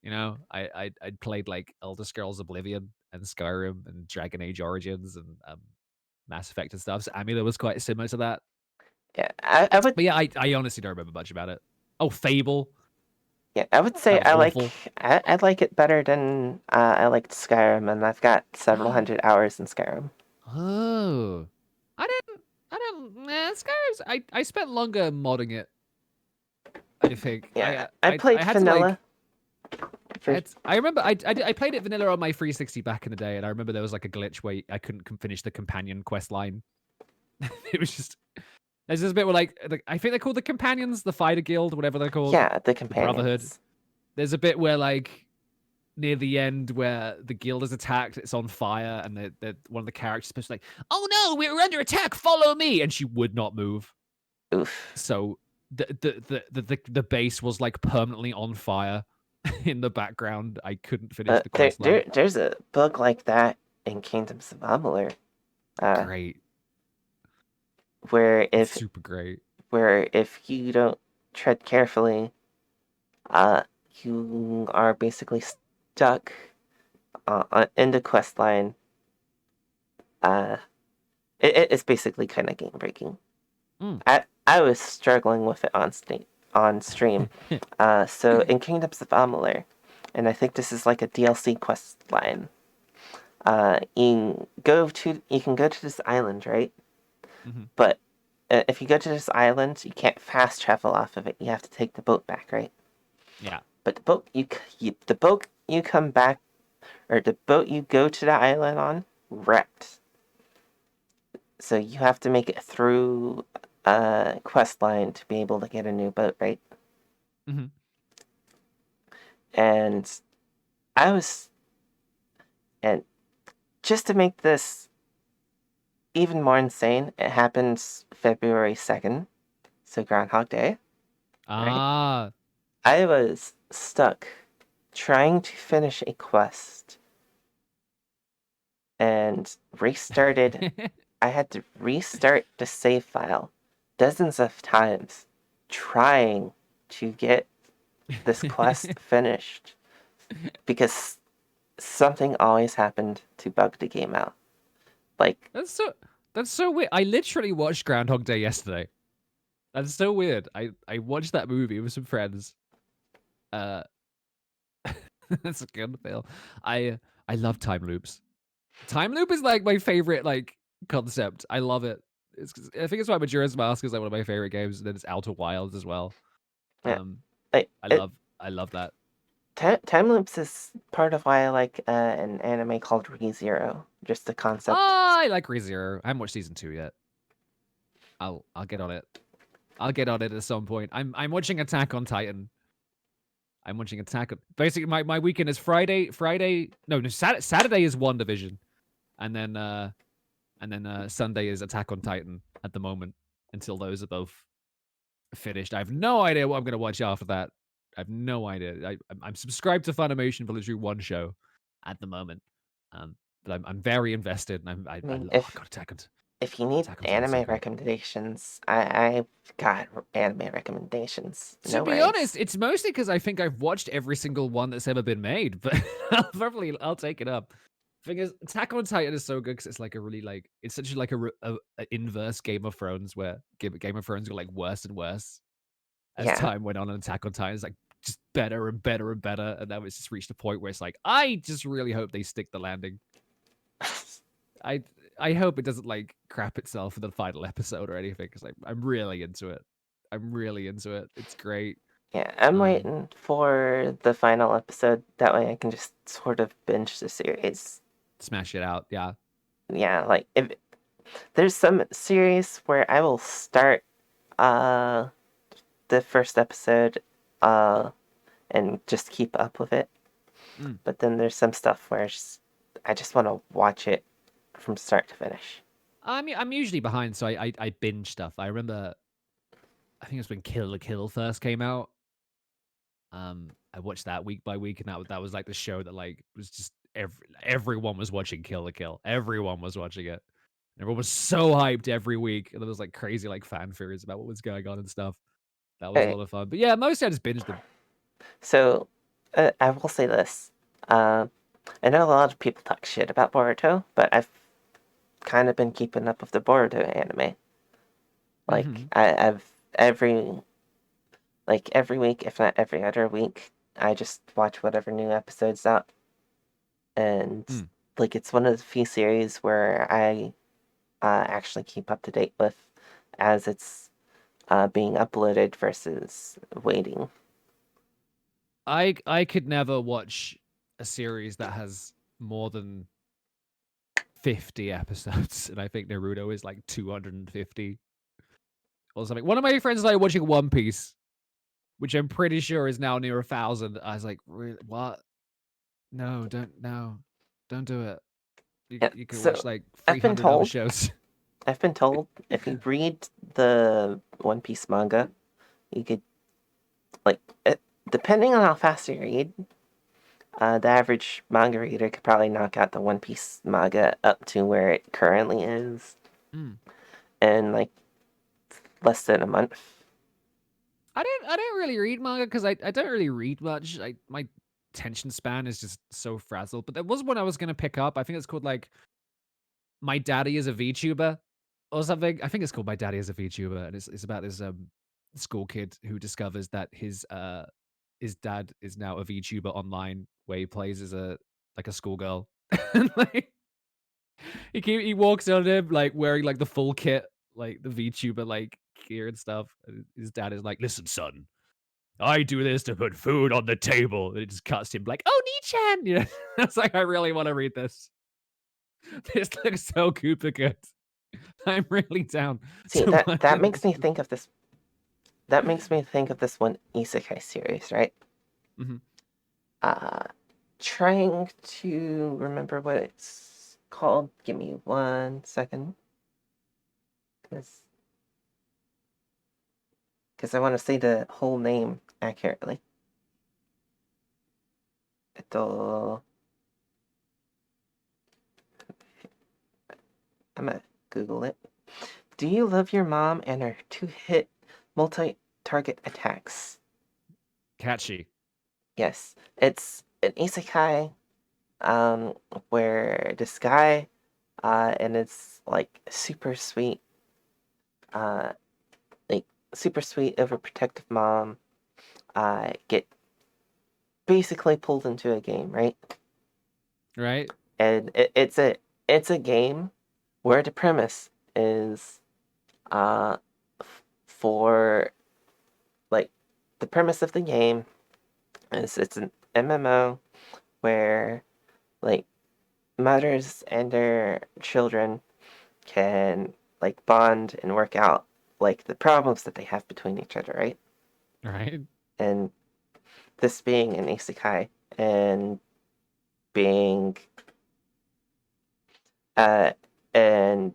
You know, I'd played like Elder Scrolls Oblivion and Skyrim and Dragon Age Origins and Mass Effect and stuff. So Amulet was quite similar to that. yeah. I would But yeah, I honestly don't remember much about it. Oh, Fable. yeah I would say That was awful. I like it better than I liked Skyrim, and I've got several hundred hours in Skyrim. Oh, I didn't. Skyrim's. I spent longer modding it. I think. Yeah, I I I played I had to like. vanilla for I remember I played it vanilla on my 360 back in the day, and I remember there was like a glitch where I couldn't finish the companion quest line. It was just there's this bit where like I think they're called the companions, the fighter guild, whatever they're called, yeah the the brotherhood. companions. There's a bit where like near the end where the guild is attacked, it's on fire, and one of the characters is supposed to like, oh no, we're under attack, follow me, and she would not move. Oof. So the base was like permanently on fire in the background. I couldn't finish the quest line. There's a bug like that in Kingdoms of Amalur. Uh, Great. where It's if super great. you don't tread carefully, uh, you are basically stuck in the quest line. Uh, it's basically kind of game breaking. Mm. I was struggling with it on stream. So in Kingdoms of Amalur, and I think this is like a DLC quest line. You can go to this island, right? Hmm. But if you go to this island, you can't fast travel off of it. You have to take the boat back, right? Yeah. But the boat you come back, or the boat you go to the island on, wrecked. So you have to make it through a quest line to be able to get a new boat, right? Hmm. And I was, and just to make this even more insane, it happens February 2nd, so Groundhog Day, right? Ah. I was stuck trying to finish a quest and restarted. I had to restart the save file dozens of times trying to get this quest finished because something always happened to bug the game out. Like, That's so that's so weird. I literally watched Groundhog Day yesterday. That's so weird. I watched that movie with some friends. Uh that's a good feel. I love time loops. Time loop is like my favorite like concept. I love it. I think it's why Majora's Mask is like one of my favorite games, and then it's Outer Wilds as well. yeah, Um like I it. love I love that. Time loops is part of why I like an anime called ReZero. Just the concept. Oh, I like ReZero. I haven't watched season 2 yet. I'll get on it. I'll get on it at some point. I'm watching Attack on Titan. I'm watching Attack on basically my weekend is no, Saturday is One Division. And then Sunday is Attack on Titan at the moment until those are both finished. I have no idea what I'm gonna watch after that. I have no idea. I'm subscribed to Funimation for literally one show at the moment, but I'm very invested, and I mean, oh god, if you need Attack on Titan's so anime good. recommendations, I've got anime recommendations. To No be honest, worries. it's mostly because I think I've watched every single one that's ever been made, but I'll take it up. Thing is, Attack on Titan is so good because it's like a really like it's such like a inverse Game of Thrones where Game of Thrones got like worse and worse as Yeah. time went on, and Attack on Titan is like just better and better and better, and now it's just reached a point where it's like I just really hope they stick the landing. I I hope it doesn't like crap itself in the final episode or anything because I'm really into it. I'm really into it. It's great. Yeah, I'm Um, waiting for the final episode. That way I can just sort of binge the series. Smash it out. Yeah. Yeah, like if there's some series where I will start uh the first episode uh and just keep up with it. Mm. But then there's some stuff where I just want to watch it from start to finish. I mean, I'm usually behind, so I binge stuff. I remember, I think it was when Kill la Kill first came out. I watched that week by week, and that was like the show that like was just everyone was watching Kill la Kill. Everyone was watching it. Everyone was so hyped every week, and there was like crazy like fan theories about what was going on and stuff. That was a Okay, lot of fun. But yeah, mostly I just binged them. so I will say this. Uh, I know a lot of people talk shit about Boruto, but I've kind of been keeping up with the Boruto anime. Like Hmm. I've every week, if not every other week, I just watch whatever new episodes out, and Mm. like it's one of the few series where I actually keep up to date with as it's being uploaded versus waiting. I could never watch a series that has more than 50 episodes, and I think Naruto is like 250 or something. One of my friends started watching One Piece, which I'm pretty sure is now near 1,000. I was like, really? What? No, don't do it. Yeah, You can watch so like I've been 300 other told shows. I've been told if you read the One Piece manga, you could like depending on how fast you read, the average manga reader could probably knock out the One Piece manga up to where it currently is. Mm. And like less than a month. I didn't really read manga because I don't really read much. My attention span is just so frazzled. But there was one I was gonna pick up. I think it's called like My Daddy is a VTuber or something. I think it's called My Daddy is a VTuber, and it's about this school kid who discovers that his dad is now a VTuber online where he plays as a like a schoolgirl. And like he walks on him like wearing like the full kit, like the VTuber like gear and stuff. And his dad is like, "Listen, son, I do this to put food on the table." And it just cuts him like, "Oh, Nichan!" You know, it's like I really want to read this. This looks so super good. I'm really down See, to that watch that makes this. me think of this. That makes me think of this one isekai series, right? Mhm. Trying to remember what it's called. Give me 1 second, because I want to say the whole name accurately. I'm gonna Google it. Do you love your mom and her two-hit multi-target attacks? Catchy. Yes, it's an isekai, where this guy, and it's like uh, super sweet, overprotective mom, get basically pulled into a game, right? Right? And it's a game where the premise is, uh, for like the premise of the game is it's an MMO where like mothers and their children can like bond and work out like the problems that they have between each other, right? Right? And this being an isekai and being uh and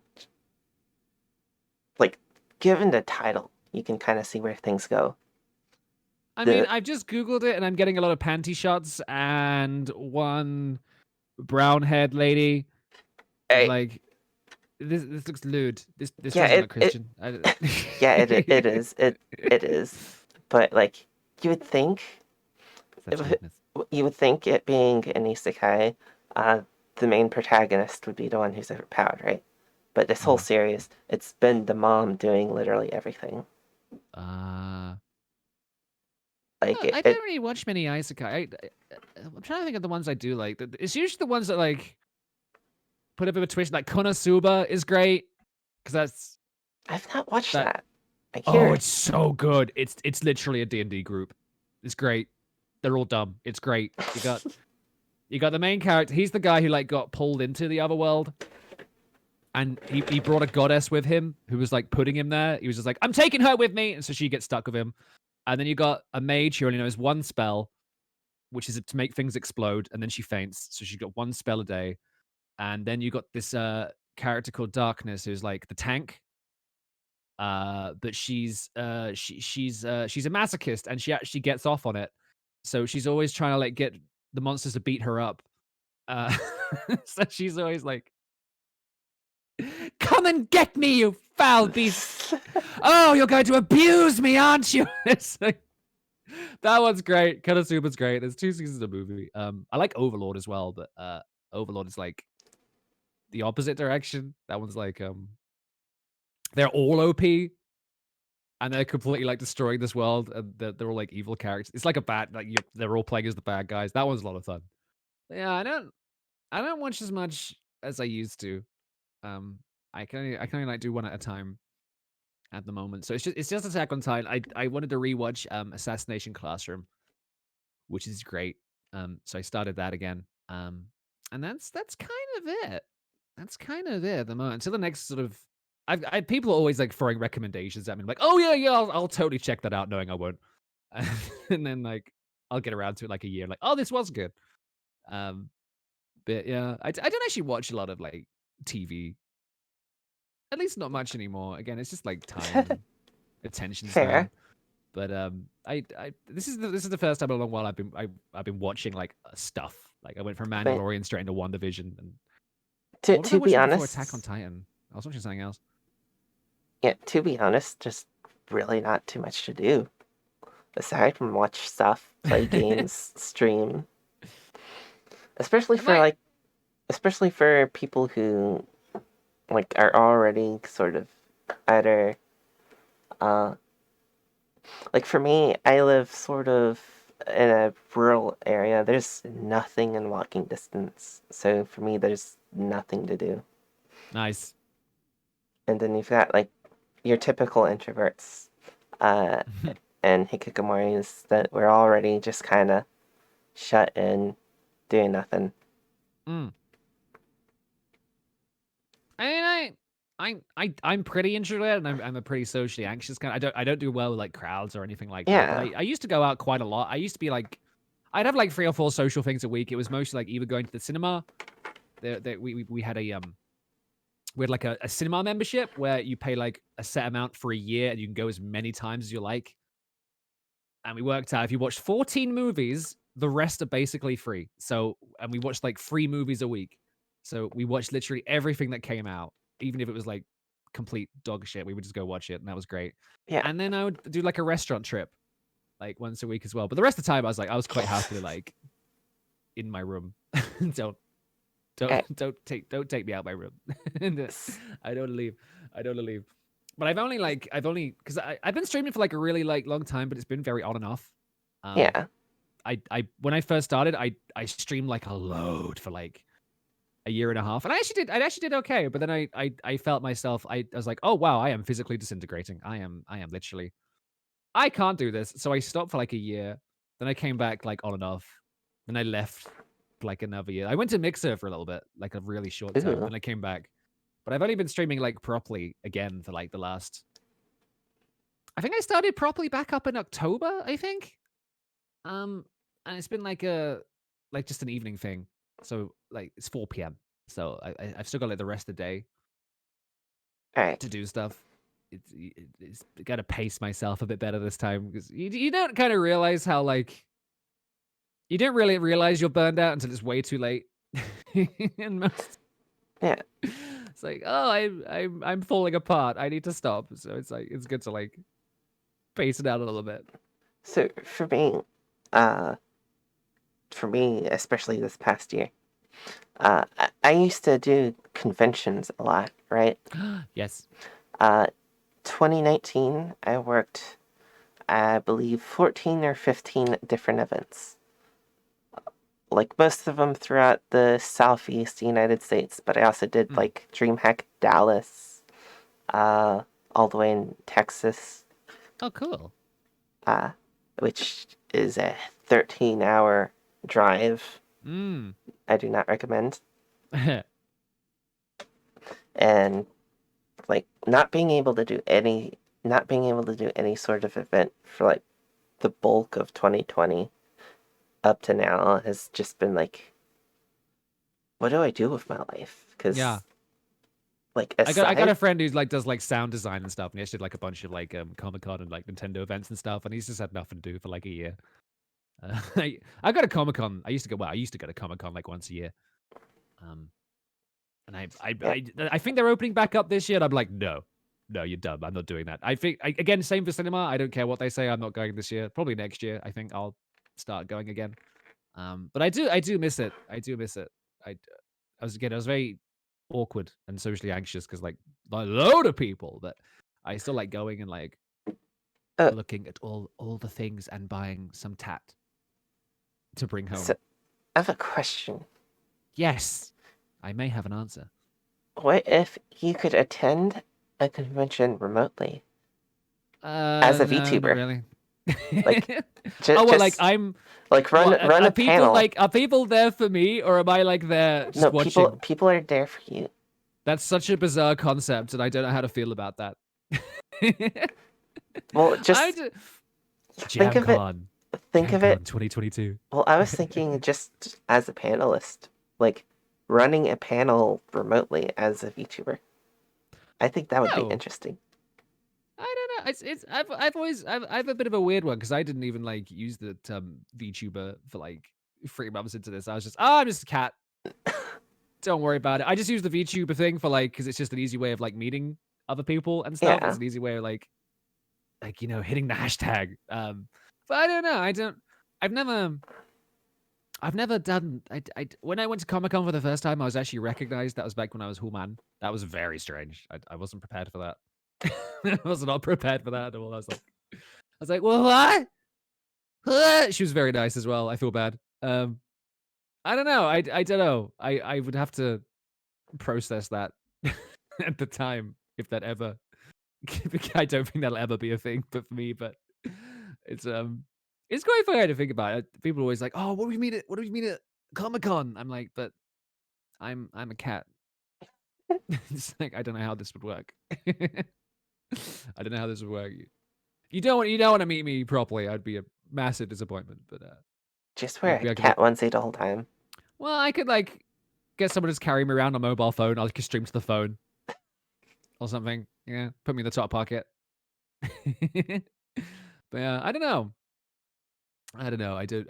like given the title, you can kind of see where things go. I mean, The I've just Googled it and I'm getting a lot of panty shots and one brown haired lady with I, like this looks lewd. This yeah, doesn't look it Christian. yeah, it is. It is. But like you would think Such lewdness. you would think it being an isekai, uh, the main protagonist would be the one who's overpowered, right? But this whole Mhm. series, it's been the mom doing literally everything. Uh Like I don't really watch many isekai. I'm trying to think of the ones I do like. It's usually the ones that like put a bit of a twist. Like Konosuba is great because that's I've not watched that. that. I Oh, hear it's so good. It's literally a D&D group. It's great. They're all dumb. It's great. You got the main character. He's the guy who like got pulled into the other world, and he brought a goddess with him who was like putting him there. He was just like, "I'm taking her with me," and so she gets stuck with him. And then you got a mage who only knows one spell, which is to make things explode, and then she faints. So she's got one spell a day. And then you got this character called Darkness, who's like the tank. But she's a masochist, and she actually gets off on it. So she's always trying to like get the monsters to beat her up. Uh, so she's always like, "Come and get me, you foul beast! Oh, you're going to abuse me, aren't you?" It's like, that one's great. Konosuba's great. There's 2 seasons of the movie. I like Overlord as well, but Overlord is like the opposite direction. That one's like they're all OP and they're completely like destroying this world, and they're all like evil characters. It's like a bad like they're all playing as the bad guys. That one's a lot of fun. But yeah, I don't watch as much as I used to. Um, I can only like do one at a time at the moment. So it's just Attack on Titan. I wanted to rewatch Assassination Classroom, which is great. So I started that again. And that's kind of it. That's kind of it at the moment. Until the next sort of, people are always like throwing recommendations at me, like, "Oh yeah, I'll totally check that out," knowing I won't. And then like I'll get around to it like a year, like, "Oh, this was good." Um, but yeah, I don't actually watch a lot of like TV. At least not much anymore. Again, it's just like time and attention fair. span. But this is the first time in a long while I've been watching like stuff. Like I went from But Mandalorian straight into WandaVision, and to what was I to be watching before Attack on honest, Titan? I was watching something else. yeah, to be honest, just really not too much to do aside from watch stuff, play games, stream. Especially Am for I? like, especially for people who like are already sort of either uh like for me, I live sort of in a rural area. There's nothing in walking distance. So for me, there's nothing to do. Nice. And then you've got like your typical introverts uh, and hikikomoris that we're already just kind of shut in, doing nothing. Mm. I mean, I'm pretty introverted, and I'm a pretty socially anxious kind. I don't do well with like crowds or anything like that. But Yeah, I used to go out quite a lot. I used to be like, I'd have like 3 or 4 social things a week. It was mostly like either going to the cinema. We had we had like a cinema membership where you pay like a set amount for a year and you can go as many times as you like. And we worked out if you watch 14 movies, the rest are basically free. So, and we watched like 3 movies a week. So we watched literally everything that came out, even if it was like complete dog shit. We would just go watch it, and that was great. yeah. And then I would do like a restaurant trip, like once a week as well. But the rest of the time, I was quite happily like in my room. don't I, don't take me out my room. And, I don't leave. I don't leave. But I've only because I've been streaming for like a really like long time, but it's been very on and off. Um, yeah, I when I first started, I streamed like a load for like a year and a half, and I actually did okay. But then I felt myself. I was like, oh wow, I am physically disintegrating. I am literally. I can't do this. So I stopped for like a year. Then I came back like on and off. Then I left for like another year. I went to Mixer for a little bit, like a really short time. ooh, Then I came back. But I've only been streaming like properly again for like the last. I think I started properly back up in October. I think. Um, and it's been like just an evening thing. So like it's 4 p.m. So I've still got like the rest of the day all right. to do stuff. It's got to pace myself a bit better this time because you don't kind of realize how like you don't really realize you're burned out until it's way too late. And most Yeah. it's like, oh, I'm falling apart. I need to stop. So it's like it's good to like pace it out a little bit. So uh, for me, especially this past year, I used to do conventions a lot, right? Yes. Uh, 2019, I worked, I believe, 14 or 15 different events. Like most of them throughout the Southeast United States, but I also did Mm. like DreamHack Dallas, uh, all the way in Texas, Oh, cool. uh, which is a 13-hour drive. Mm. I do not recommend. And like not being able to do any sort of event for like the bulk of 2020 up to now has just been like, what do I do with my life? Yeah. Because like I got a aside, friend who's like does like sound design and stuff, and he actually did like a bunch of like Comic Con and like Nintendo events and stuff, and he's just had nothing to do for like a year. I got a Comic Con. I used to go to Comic Con like once a year. Um, and yeah, I think they're opening back up this year. And I'm like, no, no, you're dumb. I'm not doing that. I think again, same for cinema. I don't care what they say. I'm not going this year. Probably next year. I think I'll start going again. But I do miss it. I do miss it. I was very awkward and socially anxious because like a load of people, but I still like going and like uh, looking at all the things and buying some tat to bring so home. I have a question. Yes, I may have an answer. What if you could attend a convention remotely as a No, not VTuber? really. Like, Oh well, like just I'm. like What run a panel. are people there for me, or am I like there No, just watching? people are there for you. That's such a bizarre concept, and I don't know how to feel about that. Well, I just just, think of it. JamCon, Think of it. JamCon 2022. Well, I was thinking just as a panelist, like running a panel remotely as a VTuber. I think that would be Oh, interesting. I don't know. I've always I've a bit of a weird one because I didn't even like use the term VTuber for like 3 months into this. I was just I'm just a cat. Don't worry about it. I just use the VTuber thing for like because it's just an easy way of like meeting other people and stuff. It's Yeah. an easy way of like like hitting the hashtag. But I don't know. I've never. I've never done. When I went to Comic Con for the first time, I was actually recognized. That was back when I was Human. That was very strange. I wasn't prepared for that. I was not prepared for that at all. I was like, well, what? She was very nice as well. I feel bad. I don't know. I don't know. I would have to process that at the time if that ever. I don't think that'll ever be a thing, but for me, it's it's quite funny to think about it. People are always like, "Oh, what do you mean? What do you mean at Comic Con?" I'm like, "But I'm a cat." It's like I don't know how this would work. I don't know how this would work. You don't want to meet me properly. I'd be a massive disappointment. But Just wear a maybe I could cat onesie the whole time. well, I could get someone to just carry me around on a mobile phone. I'll just stream to the phone or something. Yeah, put me in the top pocket. But yeah, I don't know. I don't know. I don't.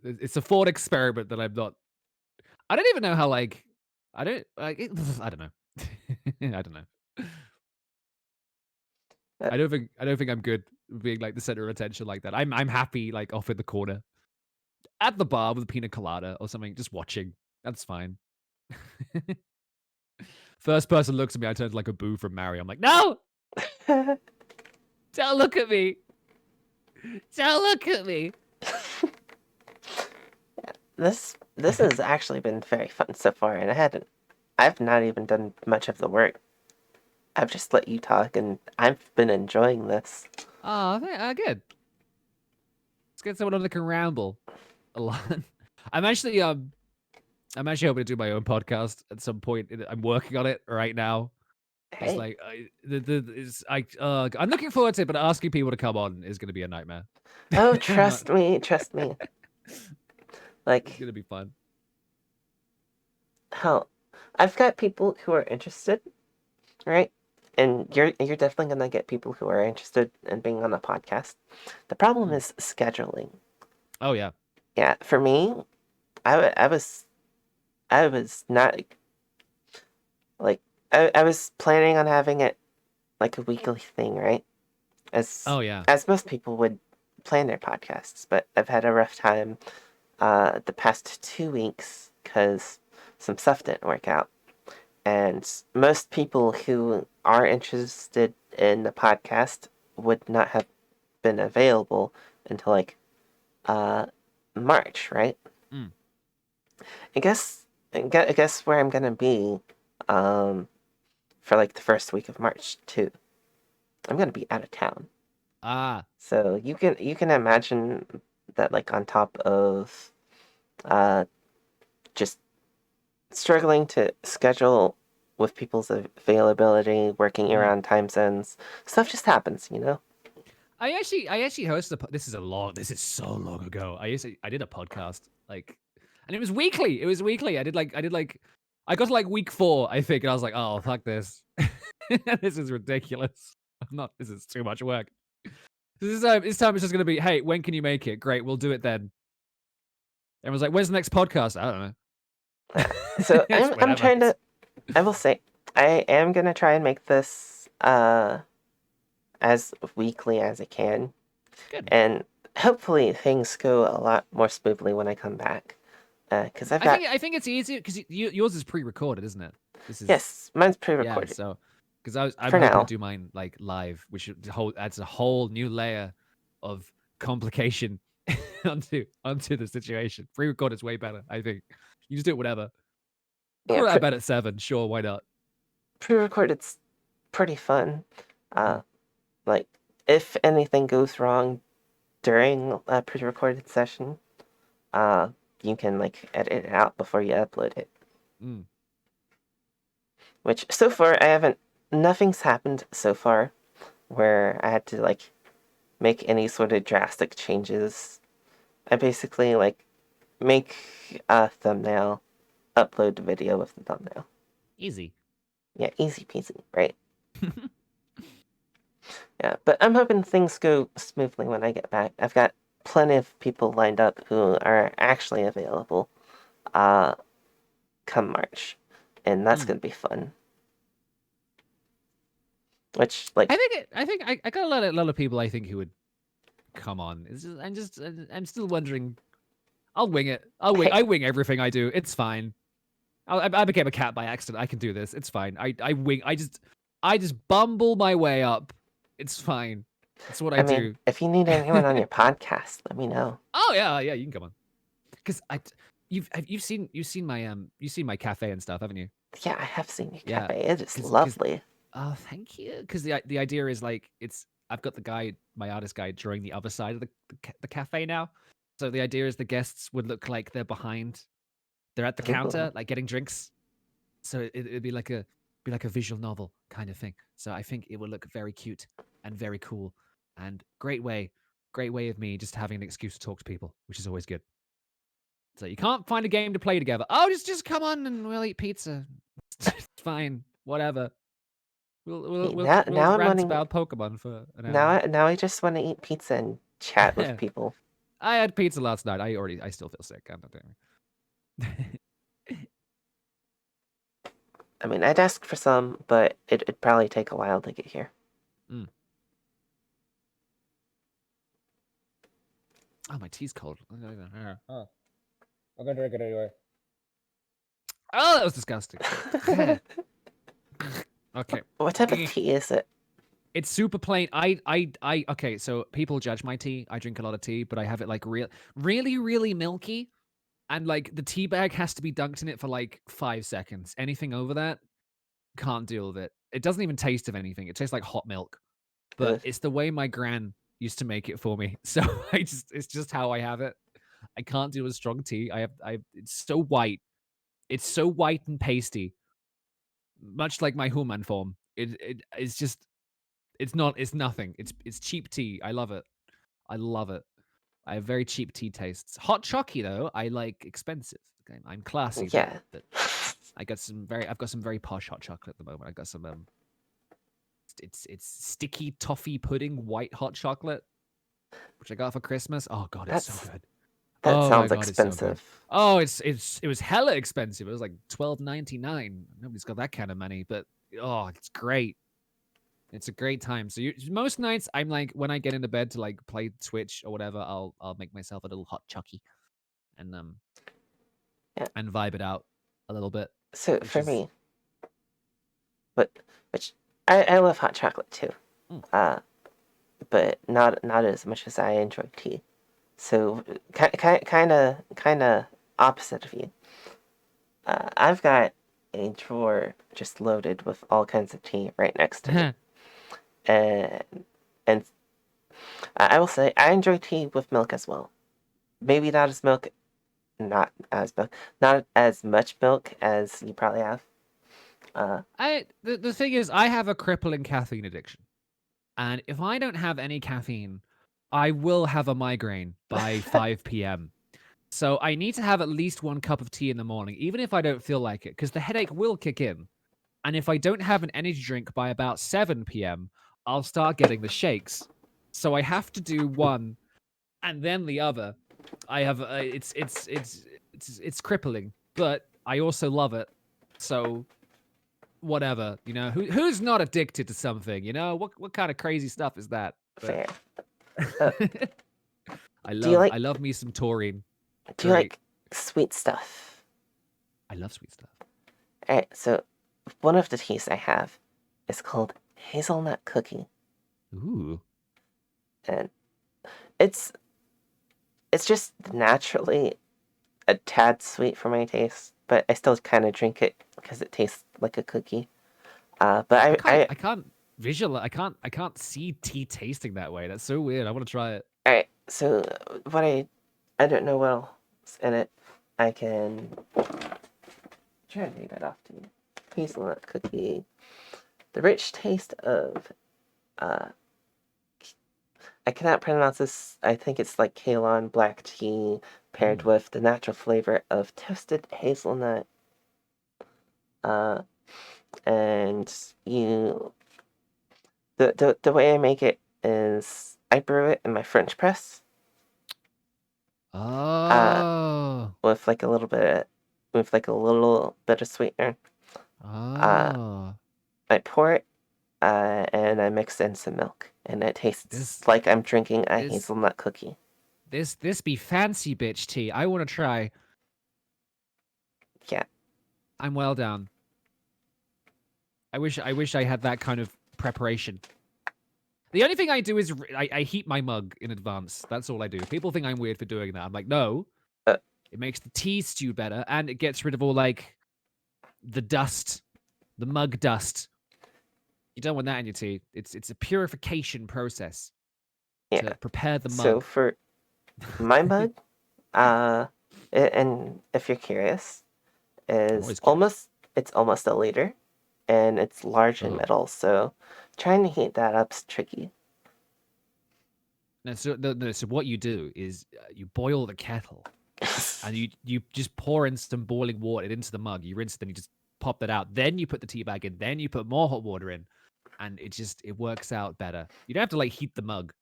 It's a thought experiment that I'm not. I don't even know how I don't like. I don't know. I don't know. Uh, I don't think I'm good being like the center of attention like that. I'm happy like off in the corner at the bar with a pina colada or something, just watching. That's fine. First person looks at me, I turn like a Boo from Mario. I'm like, no, don't look at me. Don't look at me. this has actually been very fun so far, and I've not even done much of the work. I've just let you talk, and I've been enjoying this. Oh, good. Let's get someone on that can ramble a lot. I'm actually hoping to do my own podcast at some point. I'm working on it right now. It's Hey, like I'm looking forward to it, but asking people to come on is going to be a nightmare. oh, I'm not. trust me, trust me. It's Like, going to be fun. hell, I've got people who are interested, right? And you're definitely gonna get people who are interested in being on a podcast. The problem Mm. is scheduling. Oh yeah. Yeah, for me, I was not like I was planning on having it like a weekly thing, right? As Oh yeah. as most people would plan their podcasts, but I've had a rough time the past 2 weeks because some stuff didn't work out. And most people who are interested in the podcast would not have been available until like uh, March, right? Mm. I guess where I'm gonna be um, for like the first week of March too. I'm gonna be out of town, Ah. so you can imagine that like on top of uh, just struggling to schedule with people's availability, working Mm. around time zones, stuff just happens, you know. I actually hosted. This is so long ago. I did a podcast and it was weekly. It was weekly. I got to like week 4, I think, and I was like, oh fuck this. This is ridiculous. I'm not. This is too much work. This time it's just gonna be, hey, when can you make it? Great, we'll do it then. Everyone's like, when's the next podcast? I don't know. So It's I'm whenever. trying to. I will say I am gonna try and make this as weekly as I can, Good. and hopefully things go a lot more smoothly when I come back. Because I've I got think I think it's easier because yours is pre-recorded, isn't it? This is yes, mine's yeah. pre-recorded So because I'm for hoping to now. do mine like live, which adds a whole new layer of complication onto the situation. Pre-record is way better. I think you just do it whatever. Yeah, Record it at bed at 7. Sure, why not? pre-recorded's pretty fun. Mm. Uh, like if anything goes wrong during a pre-recorded session, uh, you can like edit it out before you upload it. Mm. Which so far I haven't. Nothing's happened so far where I had to like make any sort of drastic changes. I basically like make a thumbnail, upload the video with the thumbnail. Easy. Yeah, easy peasy, right? Yeah, but I'm hoping things go smoothly when I get back. I've got plenty of people lined up who are actually available uh come March. And that's Mm. gonna be fun. which like I think I got a lot of people I think who would come on. I'm still wondering. I'll wing it. hey, I wing everything I do. It's fine. I became a cat by accident. I can do this. It's fine. I wing. I just bumble my way up. It's fine. It's what I I mean, do. if you need anyone on your podcast, let me know. Oh yeah, you can come on. Because you've seen my cafe and stuff, haven't you? Yeah, I have seen your Yeah, cafe. It is because lovely. oh, thank you. Because the idea is like it's I've got the guy, my artist guy, drawing the other side of the cafe now. So the idea is the guests would look like they're behind, they're at the Ooh, counter, like getting drinks. So it'd be like a visual novel kind of thing. So I think it would look very cute and very cool and great way of me just having an excuse to talk to people, which is always good. So you can't find a game to play together. Oh, just come on and we'll eat pizza. It's fine, whatever. hey, We'll now I'm rant wanting. about Pokemon for an hour. Now I just want to eat pizza and chat with people. I had pizza last night. I still feel sick. I'm not doing it. I mean, I'd ask for some, but it'd probably take a while to get here. Mm. Oh, my tea's cold. Oh, I'm gonna drink it anyway. Oh, that was disgusting. Okay. What type of tea is it? It's super plain. Okay, so people judge my tea. I drink a lot of tea, but I have it like really milky. And like the tea bag has to be dunked in it for like 5 seconds. Anything over that, can't deal with it. It doesn't even taste of anything. It tastes like hot milk. But Ugh, it's the way my gran used to make it for me. So it's just how I have it. I can't deal with strong tea. I it's so white. It's so white and pasty. Much like my human form. It's just it's nothing. It's cheap tea. I love it. I love it. I have very cheap tea tastes. Hot chocky though, I like expensive. Okay, I'm classy though, yeah. but I've got some very posh hot chocolate at the moment. I got some it's sticky toffee pudding white hot chocolate, which I got for Christmas. Oh god, it's so That's good. that Oh my sounds god, it's so good. expensive. Oh, it was hella expensive. It was like $12.99. Nobody's got that kind of money, but oh, it's great. It's a great time. So most nights I'm like when I get into bed to like play Twitch or whatever, I'll make myself a little hot chucky and Yeah. and vibe it out a little bit, So which for is me, but which I love hot chocolate too. mm, Uh, but not as much as I enjoy tea. So kind of opposite of you. I've got a drawer just loaded with all kinds of tea right next to me, and I will say I enjoy tea with milk as well. Maybe not as much milk as you probably have. Uh, the thing is I have a crippling caffeine addiction. And if I don't have any caffeine, I will have a migraine by 5 p.m. So I need to have at least 1 cup of tea in the morning, even if I don't feel like it, because the headache will kick in. And if I don't have an energy drink by about 7 p.m., I'll start getting the shakes. So I have to do one and then the other. I have it's crippling, but I also love it. So whatever, you know, who's not addicted to something, you know? What kind of crazy stuff is that? But fair. Uh, do you I like love me some taurine. do you Great. like sweet stuff? I love sweet stuff. All right, so one of the teas I have is called hazelnut cookie, Ooh. and it's it's just naturally a tad sweet for my taste, but I still kind of drink it because it tastes like a cookie. But I can't I can't see tea tasting that way. That's so weird. I want to try it. all right. So what I don't know what else in it. I can try to read that off to you. Hazelnut cookie, the rich taste of uh, I cannot pronounce this. I think it's like Ceylon black tea paired Mm. with the natural flavor of toasted hazelnut. Uh, and you the way I make it is I brew it in my French press. Uh, Oh. with like a little bit with like a little bit of sweetener. Uh, Oh. I pour it and I mixed in some milk, and it tastes This like I'm drinking a this hazelnut cookie. this be fancy bitch tea. I want to try. Yeah. I'm well down. I wish I had that kind of preparation. The only thing I do is I heat my mug in advance. That's all I do. People think I'm weird for doing that. I'm like, no, Uh, it makes the tea stew better, and it gets rid of all like the dust, the mug dust. You don't want that in your tea. It's a purification process yeah. to prepare the So mug. for my mug, and if you're curious, I'm is always curious. almost a liter, and it's large in Oh, middle. So trying to heat that up's tricky. so what you do is you boil the kettle, and you just pour in some boiling water into the mug. You rinse it, then you just pop that out. Then you put the tea bag in. Then you put more hot water in, and it works out better. You don't have to like heat the mug.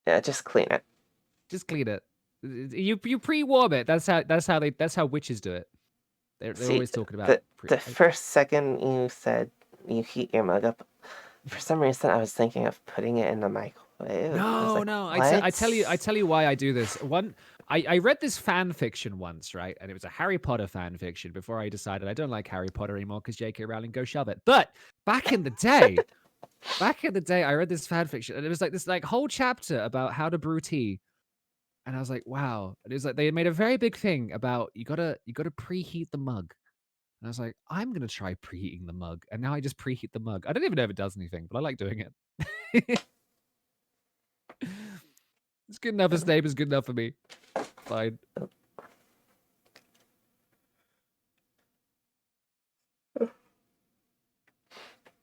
Yeah, just clean it. Just clean it. You pre-warm it. That's how witches do it. They're See, always talking about the first second you said you heat your mug up, for some reason I was thinking of putting it in the microwave. I was No, like, no. what? I tell you why I do this. I read this fan fiction once, right? And it was a Harry Potter fan fiction before I decided I don't like Harry Potter anymore because J.K. Rowling go shove it. But back in the day, I read this fan fiction and it was like this like whole chapter about how to brew tea. And I was like, wow. And it was like they made a very big thing about you gotta preheat the mug. And I was like, I'm gonna try preheating the mug. And now I just preheat the mug. I don't even know if it does anything, but I like doing it. It's good enough. His name is good enough for me. Fine.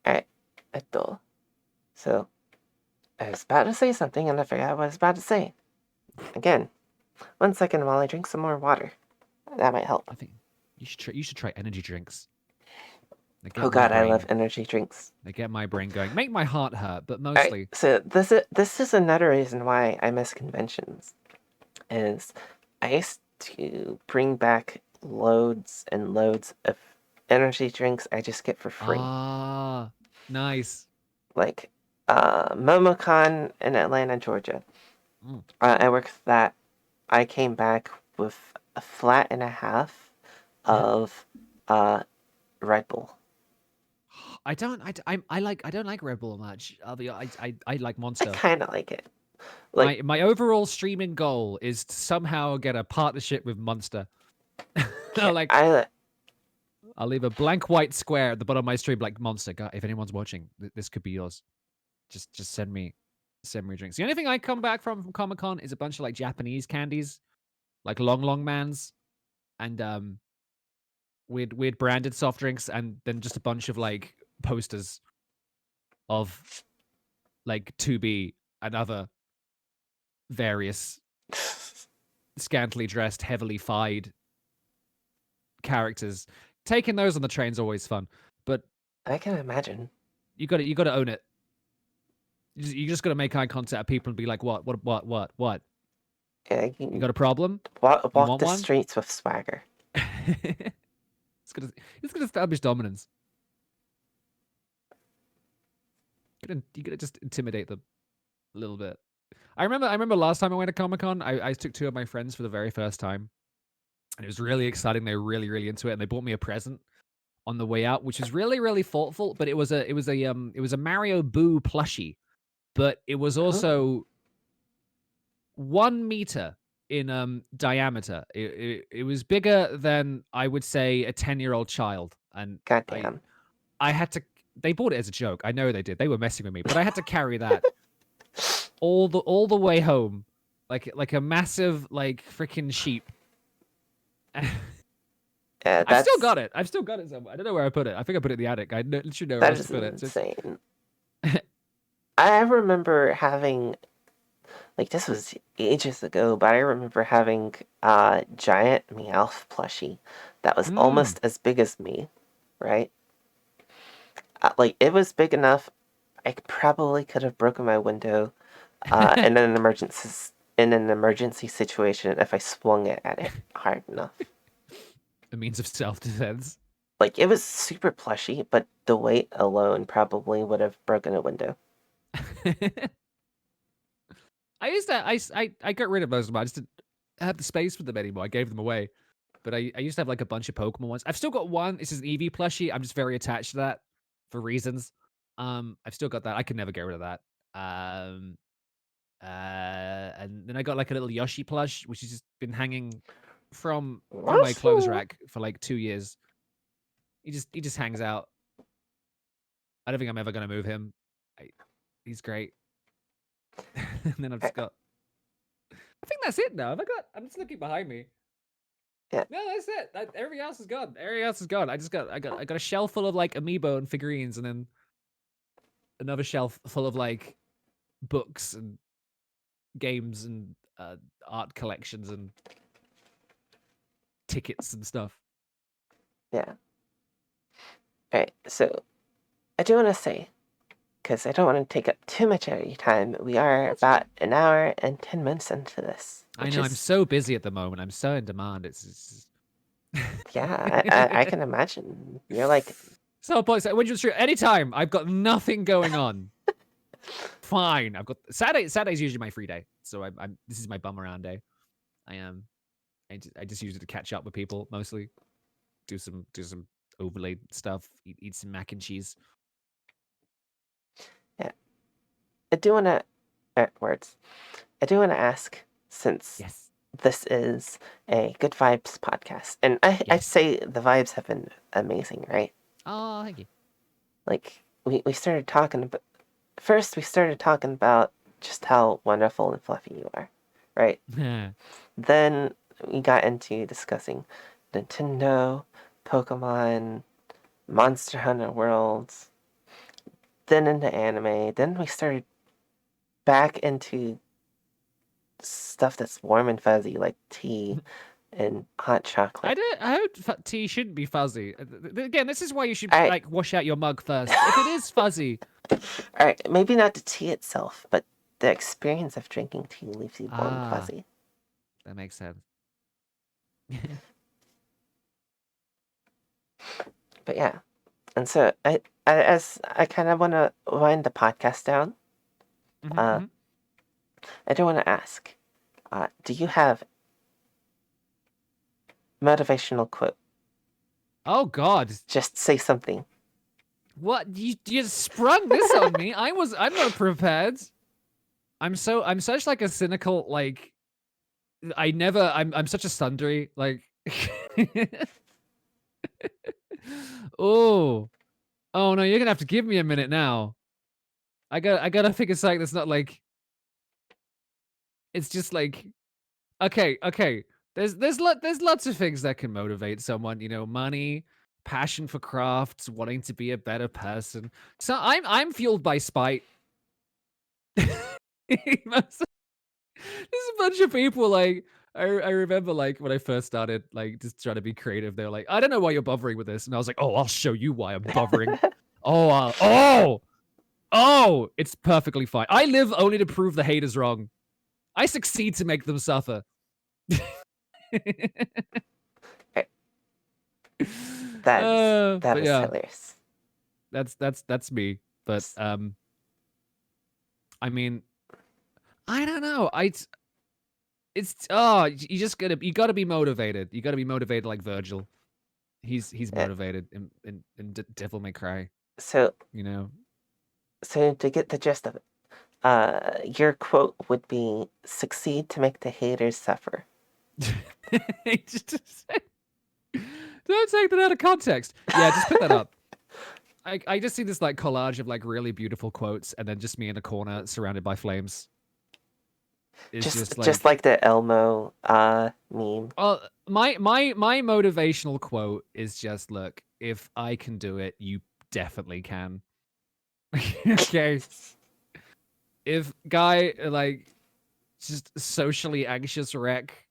Alright, Eto. So, I was about to say something and I forgot what I was about to say. Again, 1 second while I drink some more water. That might help. I think you should try energy drinks. They Oh get my god, I love brain. energy drinks. They get my brain going. Make my heart hurt, but Alright, mostly. so this is another reason why I miss conventions. Is I used to bring back loads and loads of energy drinks I just get for free. Ah, nice. Like MomoCon in Atlanta, Georgia. Mm. I worked that. I came back with a flat and a half of Red Bull. I don't like Red Bull much. I like I Monster. kind of like it. Like, My overall streaming goal is to somehow get a partnership with Monster. Like I I'll leave a blank white square at the bottom of my stream, like Monster. God, if anyone's watching, this could be yours. Just send me drinks. The only thing I come back from Comic Con is a bunch of like Japanese candies, like long mans, and weird branded soft drinks, and then just a bunch of like posters of like 2B and other various scantily dressed, heavily fied characters. Taking those on the train's always fun, but I can imagine. you got to own it. You just got to make eye contact at people and be like, what? Yeah, You got a problem? You walk want the one? streets with swagger. It's gonna establish dominance. You gotta just intimidate them a little bit. I remember last time I went to Comic Con, I took two of my friends for the very first time, and it was really exciting. They were really into it, and they bought me a present on the way out, which was really thoughtful. But it was a Mario Boo plushie, but it was Oh, also 1 meter in diameter. It was bigger than I would say a 10-year-old child, and goddamn. I had to. They bought it as a joke. I know they did. They were messing with me, but I had to carry that all the way home, like a massive like freaking sheep. Yeah, I've still got it. I've still got it somewhere. I don't know where I put it. I think I put it in the attic. I literally know where that else to is put it. insane. I remember having, like, this was ages ago, but I remember having a giant Meowth plushie that was Mm. almost as big as me, right? Like, it was big enough, I probably could have broken my window in an emergency situation if I swung it at it hard enough. A means of self defense. Like, it was super plushy, but the weight alone probably would have broken a window. I got rid of most of them. I just didn't have the space for them anymore. I gave them away. But I used to have like a bunch of Pokemon ones. I've still got one. This is an Eevee plushie. I'm just very attached to that for reasons. I've still got that. I can never get rid of that. Um, and then I got like a little Yoshi plush, which has just been hanging from my clothes rack for like 2 years. He just hangs out. I don't think I'm ever gonna move him. He's great. And then I've just got. I think that's it now. I'm just looking behind me. Yeah. No, that's it. Everything else is gone. Everything else is gone. I got a shelf full of like amiibo and figurines, and then another shelf full of like books and games and art collections and tickets and stuff. Yeah. Alright, so I do want to say, because I don't want to take up too much of your time, we are about an hour and 10 minutes into this. I know, I'm so busy at the moment. I'm so in demand. It's Yeah, I can imagine. You're like... So, boys, when you stream, anytime. I've got nothing going on. Fine. I've got Saturday's usually my free day, so I'm this is my bum around day. I just use it to catch up with people mostly. Do some overlay stuff. Eat some mac and cheese. Yeah. I do want to... words. I do want to ask, since Yes. this is a Good Vibes podcast, and I'd say the vibes have been amazing, right? Oh, thank you. Like, we started talking about... First, we started talking about just how wonderful and fluffy you are, right? Then we got into discussing Nintendo, Pokemon, Monster Hunter Worlds, then into anime. Then we started back into stuff that's warm and fuzzy, like tea and hot chocolate. I heard tea shouldn't be fuzzy. Again, this is why you should like wash out your mug first. If it is fuzzy, all right, maybe not the tea itself, but the experience of drinking tea leaves you warm and fuzzy. That makes sense. But yeah, and so as I kind of want to wind the podcast down, I do want to ask, do you have motivational quote? Oh God! Just say something. What you sprung this on me? I'm not prepared. I'm such like a cynical like. I'm such a sundry like. Oh no! You're gonna have to give me a minute now. I gotta figure something that's not like. It's just like, okay. There's lots of things that can motivate someone. You know, money, passion for crafts, wanting to be a better person. So I'm fueled by spite. There's a bunch of people like I remember like when I first started like just trying to be creative. They're like, I don't know why you're bothering with this, and I was like, oh, I'll show you why I'm bothering. It's perfectly fine. I live only to prove the haters wrong. I succeed to make them suffer. That is hilarious. That's me. But I mean, I don't know. You gotta be motivated. You gotta be motivated like Virgil. He's motivated and Devil May Cry. So you know. So to get the gist of it, your quote would be, "Succeed to make the haters suffer." Don't take that out of context. Yeah, just put that up. I just see this like collage of like really beautiful quotes, and then just me in a corner surrounded by flames. It's just like the Elmo meme. Well, my motivational quote is just, look, if I can do it, you definitely can. Okay. If guy like just socially anxious wreck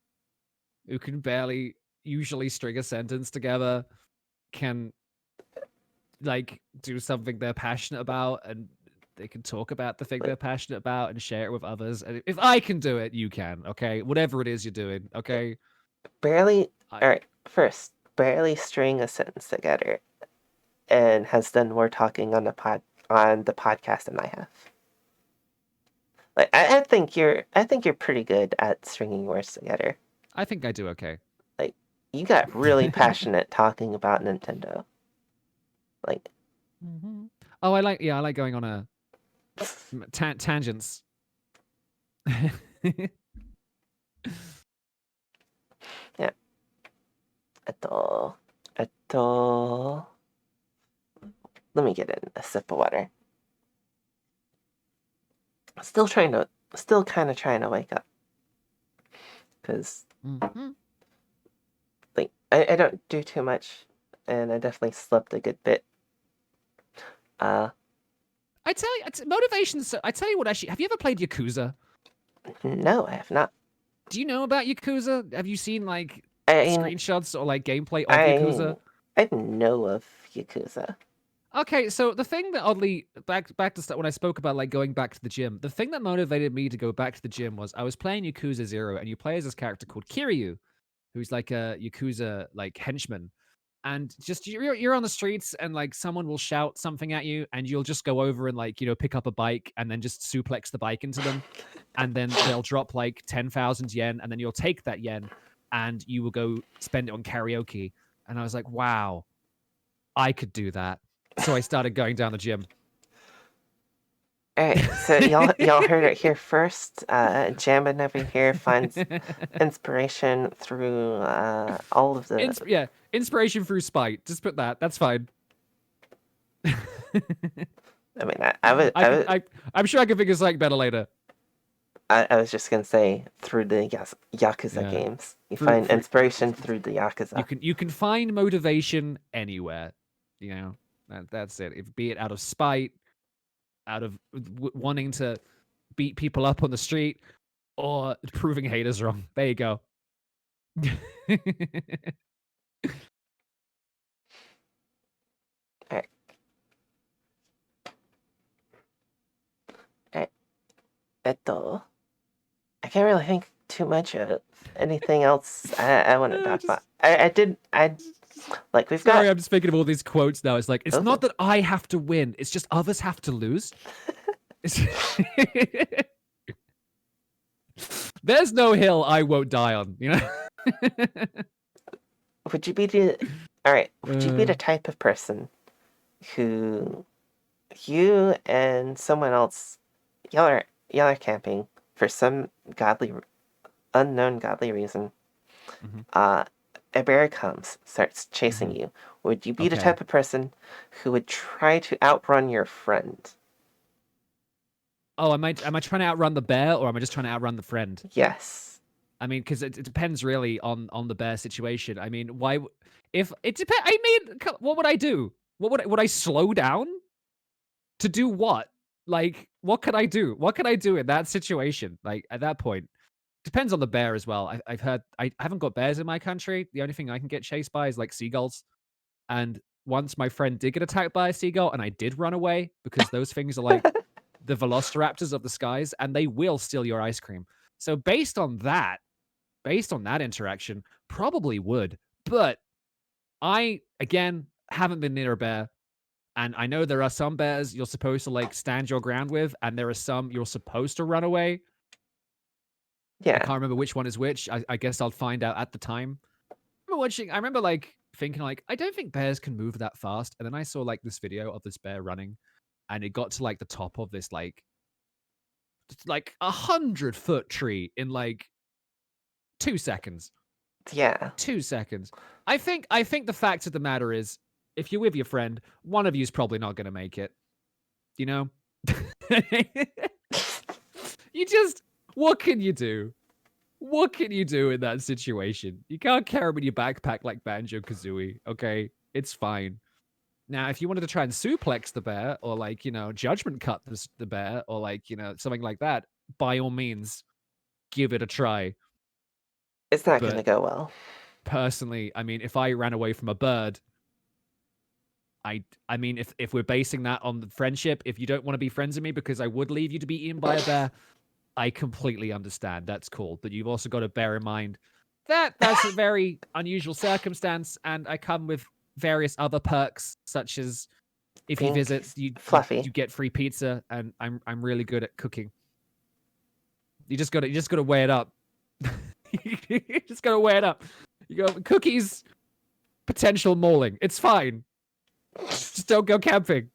who can barely usually string a sentence together can like do something they're passionate about, and they can talk about the thing they're passionate about and share it with others. And if I can do it, you can. Okay, whatever it is you're doing. Okay. All right. First, barely string a sentence together and has done more talking on the podcast than I have. Like I think you're pretty good at stringing words together. I think I do okay. Like you got really passionate talking about Nintendo. Like Oh, I like going on a tangents. yeah. と let me get in a sip of water. Still kind of trying to wake up. Because like I don't do too much, and I definitely slept a good bit. I tell you, motivations. I tell you what. Actually, have you ever played Yakuza? No, I have not. Do you know about Yakuza? Have you seen like I mean, screenshots or like gameplay of Yakuza? I know of Yakuza. Okay, so the thing that oddly back to start when I spoke about like going back to the gym, the thing that motivated me to go back to the gym was I was playing Yakuza 0 and you play as this character called Kiryu, who's like a Yakuza like henchman. And just you're on the streets and like someone will shout something at you and you'll just go over and like, pick up a bike and then just suplex the bike into them. And then they'll drop like 10,000 yen and then you'll take that yen and you will go spend it on karaoke. And I was like, wow, I could do that. So I started going down the gym. All right, so y'all heard it here first. Jammin over here finds inspiration through all of the inspiration through spite. Just put that. That's fine. I mean, I'm sure I can figure something better later. I was just gonna say through the Yakuza games, you find inspiration through the Yakuza. You can find motivation anywhere. That's it. Be it out of spite, out of wanting to beat people up on the street, or proving haters wrong. There you go. Alright. I can't really think too much of anything else I want to talk about. We've got. Sorry, I'm just thinking of all these quotes now. It's like, it's not that I have to win, it's just others have to lose. There's no hill I won't die on, Would you be the type of person who you and someone else y'all are camping for some unknown godly reason? A bear comes, starts chasing you. Would you be the type of person who would try to outrun your friend? Oh, am I trying to outrun the bear, or am I just trying to outrun the friend? Yes. I mean, because it depends really on the bear situation. I mean, why? If it depends, I mean, what would I do? Would I slow down? To do what? Like, what could I do? What could I do in that situation? Like, at that point, depends on the bear as well. I've heard I haven't got bears in my country. The only thing I can get chased by is like seagulls. And once my friend did get attacked by a seagull, and I did run away because those things are like the velociraptors of the skies, and they will steal your ice cream. So based on that interaction, probably would. But I again haven't been near a bear. And I know there are some bears you're supposed to like stand your ground with, and there are some you're supposed to run away. Yeah. I can't remember which one is which. I guess I'll find out at the time. I remember like thinking like, I don't think bears can move that fast. And then I saw like this video of this bear running, and it got to like the top of this like 100-foot tree in like 2 seconds. Yeah. 2 seconds. I think the fact of the matter is, if you're with your friend, one of you is probably not going to make it. You know? What can you do? What can you do in that situation? You can't carry him in your backpack like Banjo-Kazooie, okay? It's fine. Now, if you wanted to try and suplex the bear, or like, judgment cut the bear, or like, something like that, by all means, give it a try. It's not going to go well. Personally, I mean, if I ran away from a bird, I mean, if we're basing that on the friendship, if you don't want to be friends with me because I would leave you to be eaten by a bear, I completely understand. That's cool. But you've also got to bear in mind, That's a very unusual circumstance, and I come with various other perks, such as if you Being visit, fluffy. you get free pizza, and I'm really good at cooking. You just gotta weigh it up. You just gotta weigh it up. You go cookies, potential mauling. It's fine. Just don't go camping.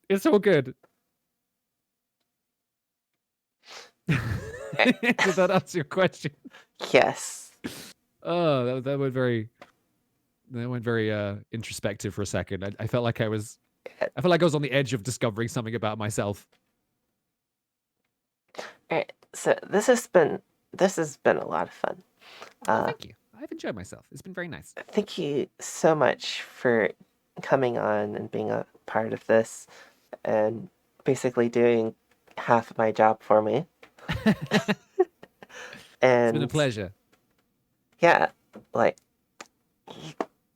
It's all good. Did that answer your question? Yes. Oh, that went very introspective for a second. I felt like I was on the edge of discovering something about myself. All right. So this has been a lot of fun. Thank you. I've enjoyed myself. It's been very nice. Thank you so much for coming on and being a part of this, and basically doing half of my job for me. It's been a And pleasure. yeah, like,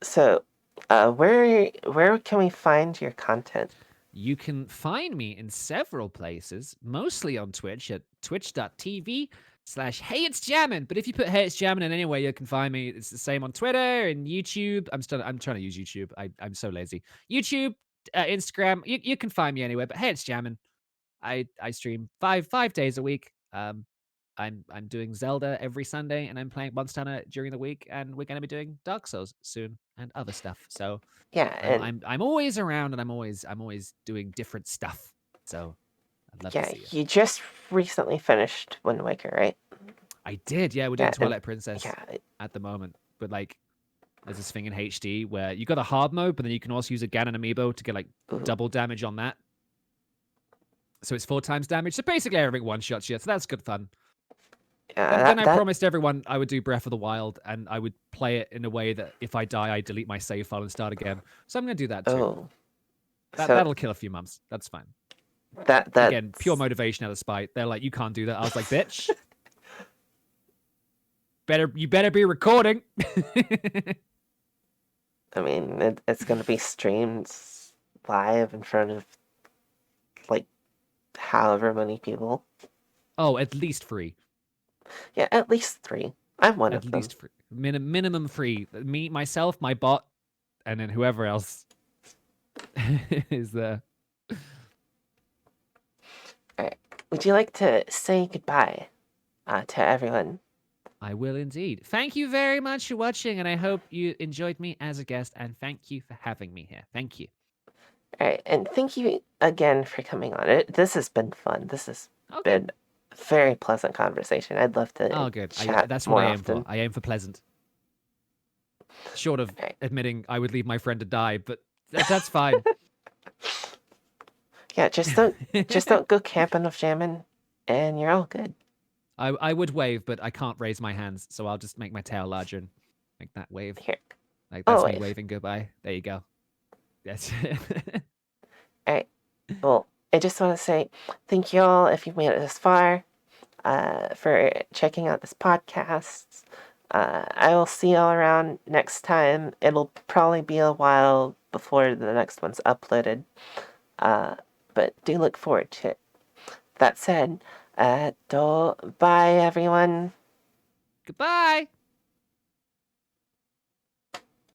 so, where can we find your content? You can find me in several places, mostly on Twitch at twitch.tv/HeyItsJammin. But if you put HeyItsJammin in anywhere, you can find me. It's the same on Twitter and YouTube. I'm trying to use YouTube. I'm so lazy. YouTube, Instagram. You can find me anywhere. But HeyItsJammin. I stream five days a week. I'm doing Zelda every Sunday, and I'm playing Monster Hunter during the week, and we're gonna be doing Dark Souls soon and other stuff. So Yeah, and I'm always around, and I'm always doing different stuff. So I'd love to yeah, see you. you just recently finished Wind Waker, right? I did, yeah. We're doing Yeah, Twilight Princess yeah. at the moment, but like there's this thing in HD where you got a hard mode, but then you can also use a Ganon amiibo to get like Ooh. double damage on that. So it's 4 times damage. So basically everything one shots you. So that's good fun. Then I promised everyone I would do Breath of the Wild, and I would play it in a way that if I die, I delete my save file and start again. So I'm going to do that too. Oh, That'll kill a few months. That's fine. That Again, pure motivation out of spite. They're like, you can't do that. I was like, bitch. You better be recording. I mean, it's going to be streamed live in front of like however many people. Oh, at least 3. Yeah, at least 3. I'm one of them. At least 3. Minimum 3. Me, myself, my bot, and then whoever else is there. All right. Would you like to say goodbye to everyone? I will indeed. Thank you very much for watching, and I hope you enjoyed me as a guest, and thank you for having me here. Thank you. All right, and thank you again for coming on. This has been fun. This has been a very pleasant conversation. I'd love to chat that's more what I aim often. for. I aim for pleasant. Short of admitting I would leave my friend to die, but that's fine. Yeah, just don't go camping with Jammin, and you're all good. I would wave, but I can't raise my hands, so I'll just make my tail larger and make that wave. Here. Like that's me waving goodbye. There you go. That's All right. Well, I just want to say thank you all if you've made it this far for checking out this podcast. I will see y'all around next time. It'll probably be a while before the next one's uploaded, but do look forward to it. That said, bye everyone. Goodbye.